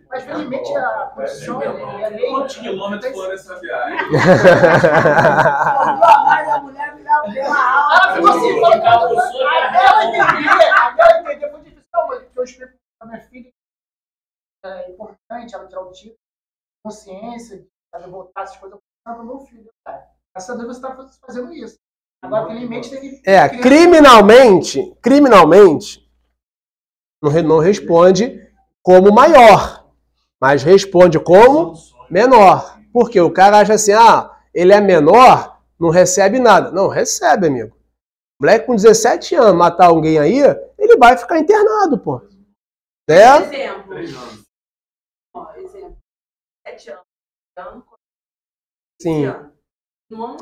Mas felizmente a Constituição é lei. Quantos quilômetros foram essa viagem? Ela ficou assim, falou até ela entender, foi difícil. Não, mas eu explico para minha filha que é importante ela tirar o título, consciência, saber votar, essas coisas. No meu filho, cara. Graças a Deus você está fazendo isso. Agora, felizmente, tem que... criminalmente, não responde como maior, mas responde como menor. Porque o cara acha assim, ele é menor, não recebe nada. Não, recebe, amigo. O moleque com 17 anos matar alguém aí, ele vai ficar internado, pô. Exemplo. 7 anos. Sim.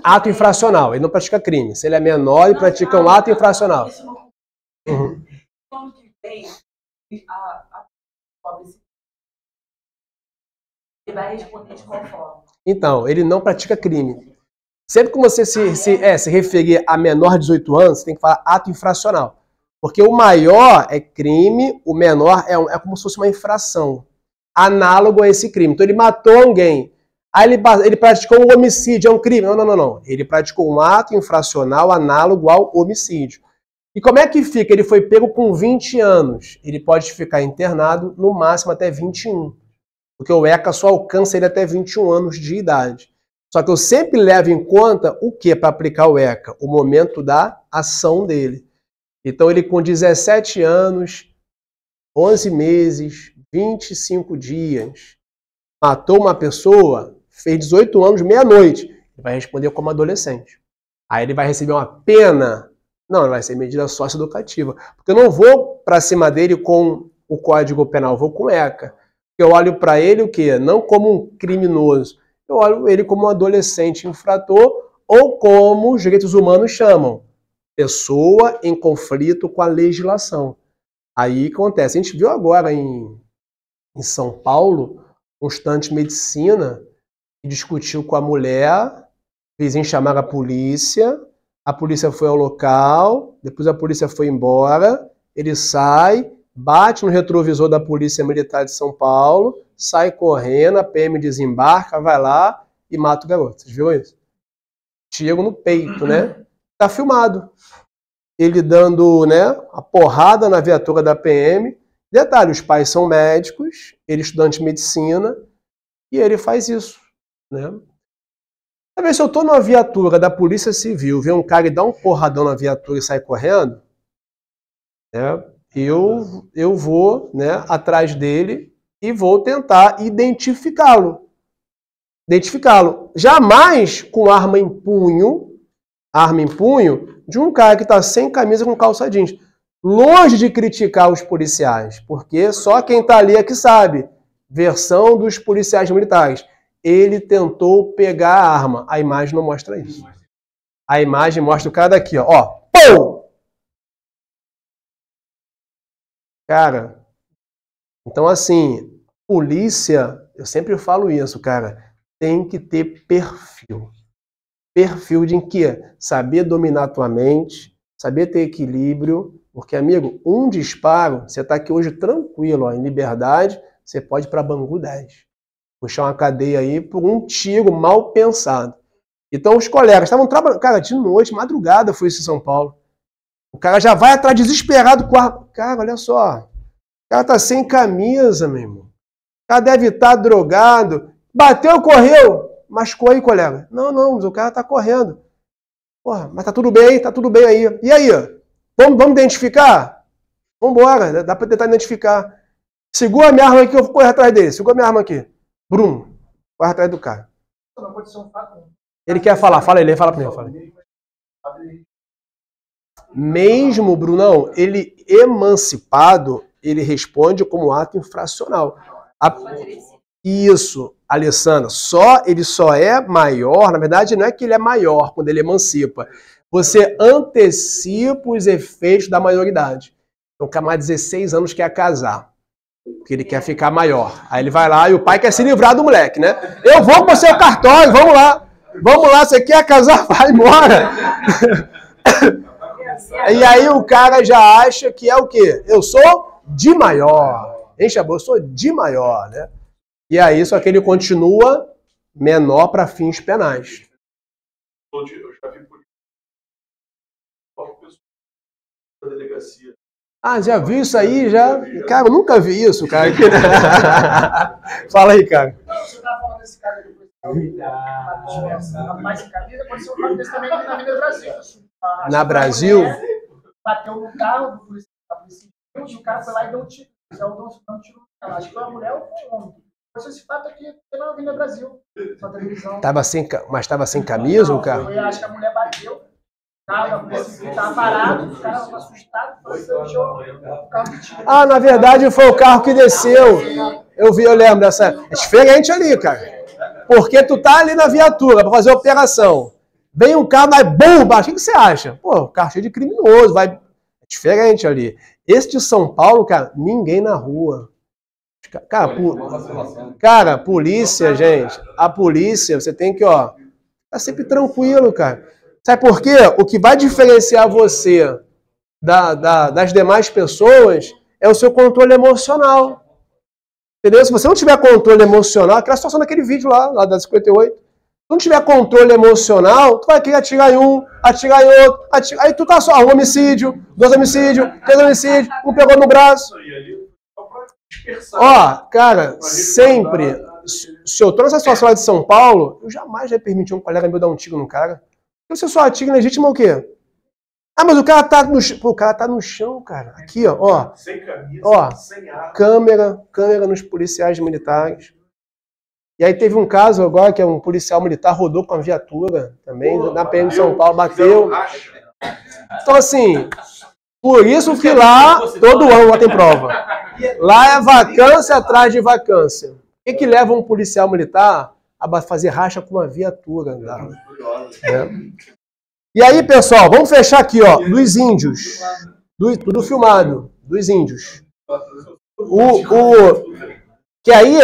Ato infracional. Ele não pratica crime. Se ele é menor, ele pratica um ato infracional. Ele vai responder de qual forma? Então, ele não pratica crime. Sempre que você se referir a menor de 18 anos, você tem que falar ato infracional. Porque o maior é crime, o menor é como se fosse uma infração. Análogo a esse crime. Então, ele matou alguém. Aí ele praticou um homicídio, é um crime. Não. Ele praticou um ato infracional análogo ao homicídio. E como é que fica? Ele foi pego com 20 anos. Ele pode ficar internado no máximo até 21. Porque o ECA só alcança ele até 21 anos de idade. Só que eu sempre levo em conta o que para aplicar o ECA? O momento da ação dele. Então ele com 17 anos, 11 meses, 25 dias, matou uma pessoa... fez 18 anos, meia-noite. Ele vai responder como adolescente. Aí ele vai receber uma pena. Não, ele vai ser medida socioeducativa. Porque eu não vou para cima dele com o Código Penal, eu vou com ECA. Eu olho para ele o quê? Não como um criminoso. Eu olho ele como um adolescente infrator ou como os direitos humanos chamam. Pessoa em conflito com a legislação. Aí acontece. A gente viu agora em São Paulo, um estudante de medicina discutiu com a mulher, o vizinho chamaram a polícia foi ao local, depois a polícia foi embora, ele sai, bate no retrovisor da Polícia Militar de São Paulo, sai correndo, a PM desembarca, vai lá e mata o garoto. Vocês viram isso? Tiro no peito, né? Tá filmado. Ele dando, a porrada na viatura da PM. Detalhe, os pais são médicos, ele estudante de medicina, e ele faz isso. Talvez se eu estou numa viatura da Polícia Civil, ver um cara e dar um porradão na viatura e sair correndo, eu vou atrás dele e vou tentar identificá-lo. Jamais com arma em punho de um cara que está sem camisa com calça jeans. Longe de criticar os policiais, porque só quem está ali é que sabe. Versão dos policiais militares. Ele tentou pegar a arma. A imagem não mostra isso. A imagem mostra o cara daqui, ó. Pum! Cara, então assim, polícia, eu sempre falo isso, cara, tem que ter perfil. Perfil de quê? Saber dominar a tua mente, saber ter equilíbrio, porque, amigo, um disparo, você tá aqui hoje tranquilo, ó, em liberdade, você pode ir para Bangu 10. Puxar uma cadeia aí por um tiro mal pensado. Então os colegas estavam trabalhando, cara, de noite, madrugada foi isso em São Paulo. O cara já vai atrás desesperado com a... Cara, olha só, o cara tá sem camisa, meu irmão. O cara deve estar drogado. Bateu, correu. Machucou aí, colega. Não, mas o cara tá correndo. Porra, mas tá tudo bem aí. E aí? Vamos identificar? Vambora, dá pra tentar identificar. Segura a minha arma aqui, eu vou correr atrás dele. Segura a minha arma aqui. Brum, corre atrás do cara. Ele quer falar, fala ele, fala primeiro. Fala. Mesmo, Brunão, ele emancipado, ele responde como ato infracional. Isso, Alessandra, ele só é maior, na verdade não é que ele é maior quando ele emancipa. Você antecipa os efeitos da maioridade. Então, o cara mais de 16 anos quer casar, porque ele quer ficar maior. Aí ele vai lá e o pai quer se livrar do moleque, né? Eu vou pro seu cartório, vamos lá, você quer casar? Vai embora. E aí o cara já acha que é o quê? Eu sou de maior. Enche a boca, eu sou de maior, né? E aí, só que ele continua menor para fins penais. Eu já vi por da delegacia. Ah, já viu isso aí? Já? Cara, eu nunca vi isso, cara. Fala aí, cara. Não, você tá falando desse cara do policial, mais em camisa, pode ser um caso desse também aqui na Vida Brasil. Na Brasil? Bateu no carro do policial, e o cara foi lá e deu um tiro. O policial deu um tiro nela. Acho que foi uma mulher ou foi um homem. Esse fato aqui na Avenida Brasil, na televisão. Mas estava sem camisa, o cara? Acho que a mulher bateu. Estava parado, o cara estava assustado, fechou o carro de tiro. Ah, na verdade foi o carro que desceu. Eu lembro dessa. É diferente ali, cara. Porque tu tá ali na viatura para fazer a operação. Vem um carro, vai bomba. O que você acha? Pô, o carro cheio de criminoso, vai. É diferente ali. Esse de São Paulo, cara, ninguém na rua. Cara, polícia, gente, a polícia, você tem que, tá sempre tranquilo, cara. Sabe por quê? O que vai diferenciar você das demais pessoas é o seu controle emocional. Entendeu? Se você não tiver controle emocional, aquela situação daquele vídeo lá da 58, se não tiver controle emocional, tu vai querer atirar em um, atirar em outro, aí tu tá só, 1 homicídio, 2 homicídios, 3 homicídios, um pegou no braço. Cara, sempre, se eu tô nessa situação lá de São Paulo, eu jamais ia permitir um colega meu dar um tiro no cara. Porque você só atira legítimo é o quê? Ah, mas o cara tá no chão. Pô, o cara tá no chão, cara. Aqui, ó. Sem camisa, sem arma. Câmera nos policiais militares. E aí teve um caso agora que um policial militar rodou com a viatura também, na PM de São Paulo, bateu. Então, assim, por isso que lá, todo ano lá tem prova. Lá é vacância atrás de vacância. O que leva um policial militar a fazer racha com uma viatura? E aí, pessoal, vamos fechar aqui, ó, dos índios. Tudo filmado, dos índios. Que aí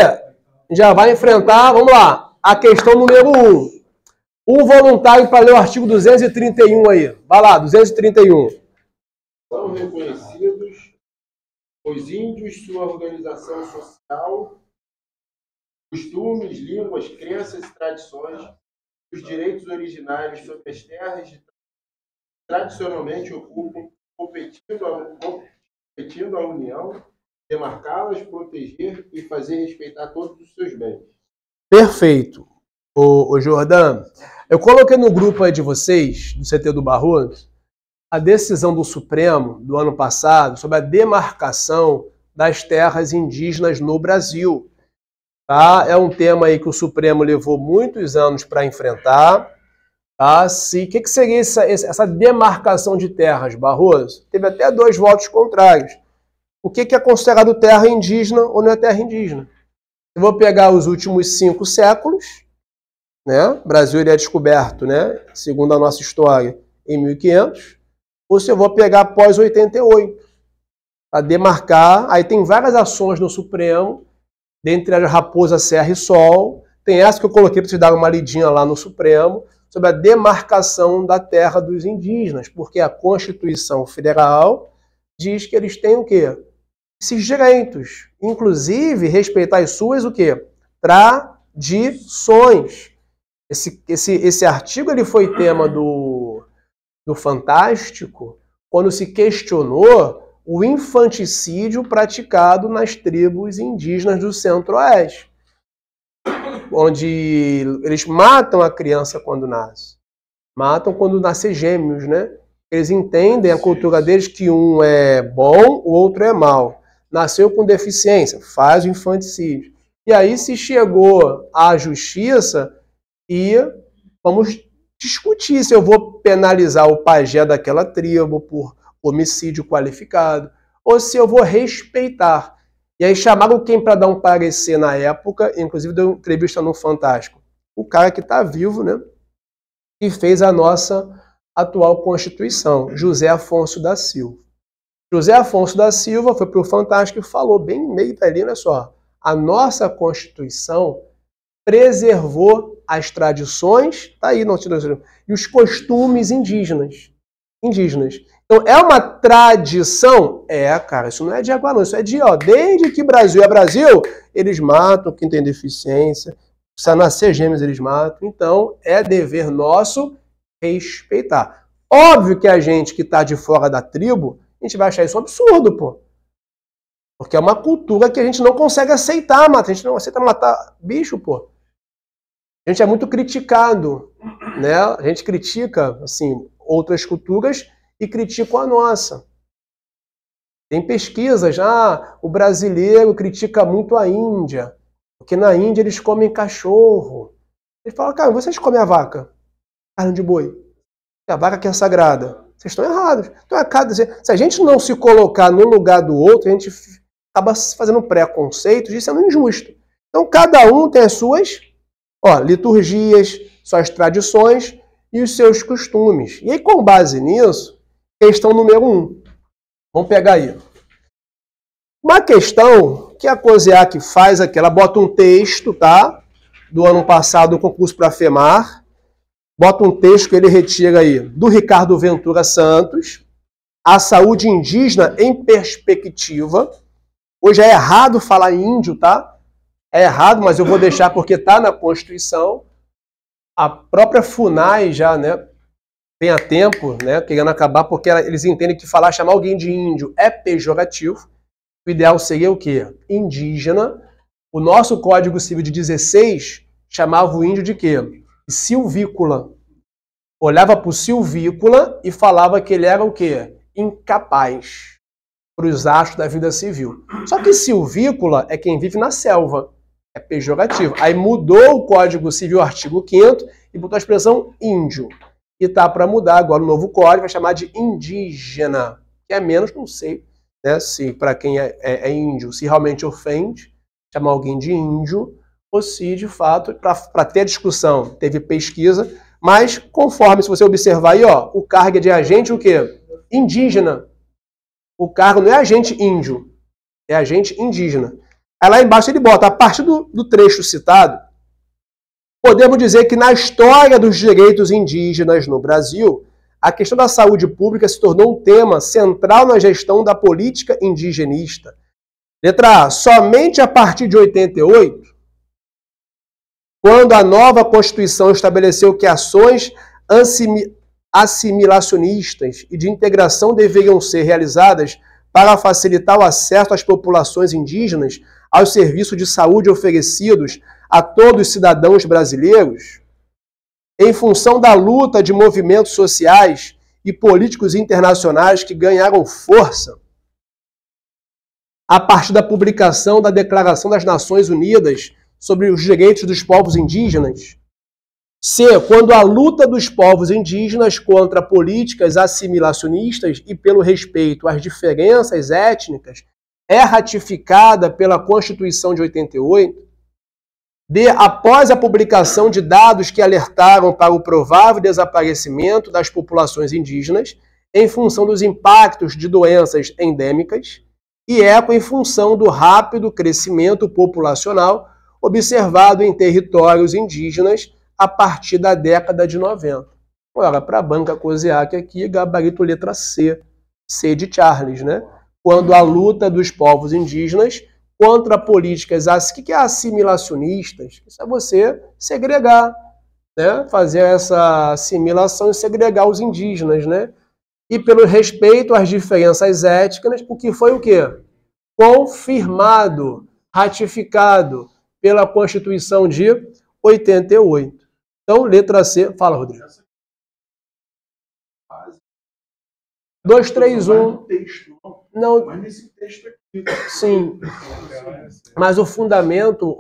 já vai enfrentar, vamos lá, a questão número 1. Um voluntário para ler o artigo 231 aí. Vai lá, 231. São reconhecidos os índios, sua organização social, costumes, línguas, crenças e tradições, os direitos originários sobre as terras que tradicionalmente ocupam, competindo a União, demarcá-las, proteger e fazer respeitar todos os seus bens. Perfeito. Ô Jordão, eu coloquei no grupo aí de vocês, do CT do Barroso, a decisão do Supremo do ano passado sobre a demarcação das terras indígenas no Brasil. Tá? É um tema aí que o Supremo levou muitos anos para enfrentar. Tá? O que seria essa demarcação de terras, Barroso? Teve até 2 votos contrários. O que é considerado terra indígena ou não é terra indígena? Eu vou pegar os últimos 5 séculos né? O Brasil ele é descoberto, né? Segundo a nossa história, em 1500, ou se eu vou pegar após 88, para demarcar. Aí tem várias ações no Supremo, dentre a Raposa, Serra e Sol. Tem essa que eu coloquei para vocês darem uma lidinha lá no Supremo, sobre a demarcação da terra dos indígenas, porque a Constituição Federal diz que eles têm o quê? Esses direitos, inclusive respeitar as suas o quê? Tradições. Esse artigo ele foi tema do Fantástico quando se questionou o infanticídio praticado nas tribos indígenas do Centro-Oeste, onde eles matam a criança quando nasce. Matam quando nascem gêmeos, né? Eles entendem a cultura deles que um é bom, o outro é mau. Nasceu com deficiência, faz o infanticídio. E aí se chegou à justiça e vamos discutir se eu vou penalizar o pajé daquela tribo por homicídio qualificado ou se eu vou respeitar. E aí chamaram quem para dar um parecer na época, inclusive deu uma entrevista no Fantástico. O cara que está vivo, né? Que fez a nossa atual Constituição, José Afonso da Silva. José Afonso da Silva foi para o Fantástico e falou bem no meio ali, olha só, a nossa Constituição preservou as tradições, tá aí, não, e os costumes indígenas. Então, é uma tradição? É, cara, isso não é de agora, não. Isso é de, ó, desde que Brasil é Brasil, eles matam quem tem deficiência, precisa nascer gêmeos, eles matam. Então, é dever nosso respeitar. Óbvio que a gente que está de fora da tribo, a gente vai achar isso um absurdo, pô. Porque é uma cultura que a gente não consegue aceitar, a gente não aceita matar bicho, pô. A gente é muito criticado, né? A gente critica, assim, outras culturas e critica a nossa. Tem pesquisas, o brasileiro critica muito a Índia, porque na Índia eles comem cachorro. Eles falam, cara, vocês comem a vaca? Carne de boi. A vaca que é sagrada. Vocês estão errados. Então, se a gente não se colocar no lugar do outro, a gente acaba fazendo preconceito, isso é injusto. Então, cada um tem as suas liturgias, suas tradições e os seus costumes. E aí, com base nisso, questão número 1. Vamos pegar aí. Uma questão que a COSEAC faz aqui, ela bota um texto, tá? Do ano passado, do concurso para a FEMAR. Bota um texto que ele retira aí do Ricardo Ventura Santos, A Saúde Indígena em Perspectiva. Hoje é errado falar índio, tá? É errado, mas eu vou deixar porque está na Constituição. A própria FUNAI já, né, tem há tempo, né, querendo acabar, porque eles entendem que chamar alguém de índio é pejorativo. O ideal seria o quê? Indígena. O nosso Código Civil de 16 chamava o índio de quê? Silvícola. Olhava para o silvícola e falava que ele era o quê? Incapaz para os atos da vida civil. Só que silvícola é quem vive na selva. É pejorativo. Aí mudou o Código Civil, artigo 5º, e botou a expressão índio. E tá para mudar agora o novo código, vai chamar de indígena. Que é menos, não sei, né, se para quem é índio, se realmente ofende chamar alguém de índio, ou se, de fato, para ter discussão, teve pesquisa, mas conforme, se você observar aí, o cargo é de agente o quê? Indígena. O cargo não é agente índio, é agente indígena. Aí lá embaixo ele bota, a partir do trecho citado, podemos dizer que na história dos direitos indígenas no Brasil, a questão da saúde pública se tornou um tema central na gestão da política indigenista. Letra A, somente a partir de 88, quando a nova Constituição estabeleceu que ações assimilacionistas e de integração deveriam ser realizadas para facilitar o acesso às populações indígenas aos serviços de saúde oferecidos a todos os cidadãos brasileiros, em função da luta de movimentos sociais e políticos internacionais que ganharam força a partir da publicação da Declaração das Nações Unidas sobre os Direitos dos Povos Indígenas. C. Quando a luta dos povos indígenas contra políticas assimilacionistas e pelo respeito às diferenças étnicas é ratificada pela Constituição de 88. após a publicação de dados que alertaram para o provável desaparecimento das populações indígenas em função dos impactos de doenças endêmicas e eco em função do rápido crescimento populacional observado em territórios indígenas a partir da década de 90. Ora, para a banca COSEAC aqui, gabarito letra C, C de Charles, né? Quando a luta dos povos indígenas contra políticas que é assimilacionistas, isso é você segregar, né? Fazer essa assimilação e segregar os indígenas, né? E pelo respeito às diferenças étnicas, o que foi o quê? Confirmado, ratificado pela Constituição de 88. Então, letra C. Fala, Rodrigo. 231. Não. Mas nesse texto aqui. Sim. Mas o fundamento,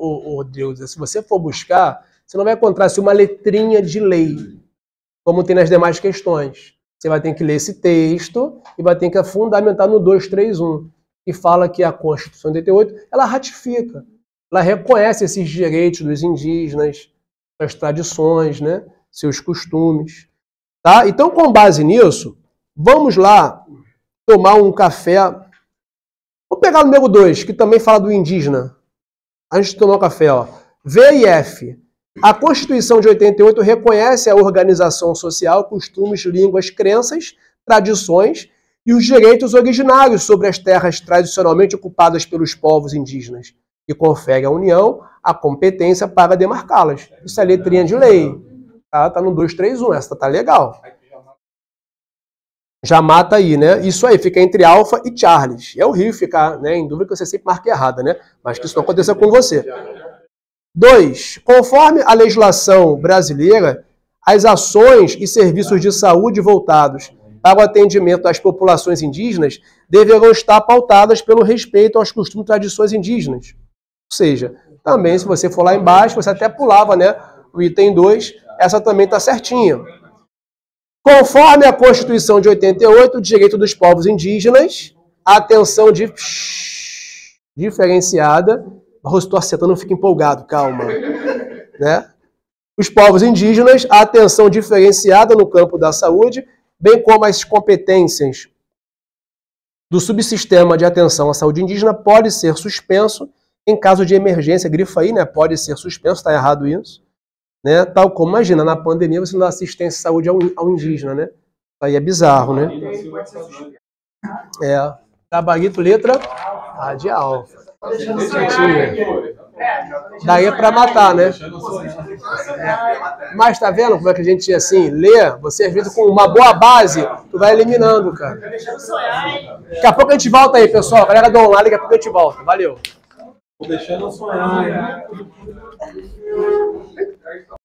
Deus, se você for buscar, você não vai encontrar uma letrinha de lei, como tem nas demais questões. Você vai ter que ler esse texto e vai ter que fundamentar no 231, que fala que a Constituição de 88, ela ratifica, ela reconhece esses direitos dos indígenas, suas tradições, né, seus costumes. Tá? Então, com base nisso, vamos lá tomar um café. Vou pegar o número 2, que também fala do indígena. Antes de tomar o café, ó. V e F. A Constituição de 88 reconhece a organização social, costumes, línguas, crenças, tradições e os direitos originários sobre as terras tradicionalmente ocupadas pelos povos indígenas e confere à União a competência para demarcá-las. Isso é letrinha de lei. Tá no 231, essa tá legal. Já mata aí, né? Isso aí, fica entre Alfa e Charles. É horrível ficar, né, em dúvida que você sempre marque errada, né? Mas que isso não aconteça com você. 2. Conforme a legislação brasileira, as ações e serviços de saúde voltados para o atendimento às populações indígenas deverão estar pautadas pelo respeito aos costumes e tradições indígenas. Ou seja, também se você for lá embaixo, você até pulava, né? O item 2, essa também está certinha. Conforme a Constituição de 88, o direito dos povos indígenas, a atenção diferenciada. Estou acertando, não fica empolgado, calma. Né? Os povos indígenas, a atenção diferenciada no campo da saúde, bem como as competências do subsistema de atenção à saúde indígena, pode ser suspenso em caso de emergência. Grifa aí, né? Pode ser suspenso, está errado isso. Né? Tal como, imagina, na pandemia você não dá assistência à saúde ao indígena, né? Isso aí é bizarro, né? Gabarito, letra A de alfa. Daí é para matar, né? Mas tá vendo como é que a gente, assim, lê? Você, às vezes, com uma boa base, tu vai eliminando, cara. Daqui a pouco a gente volta aí, pessoal. Galera do online, daqui a pouco a gente volta. Valeu. Tô deixando eu sonhar, hein?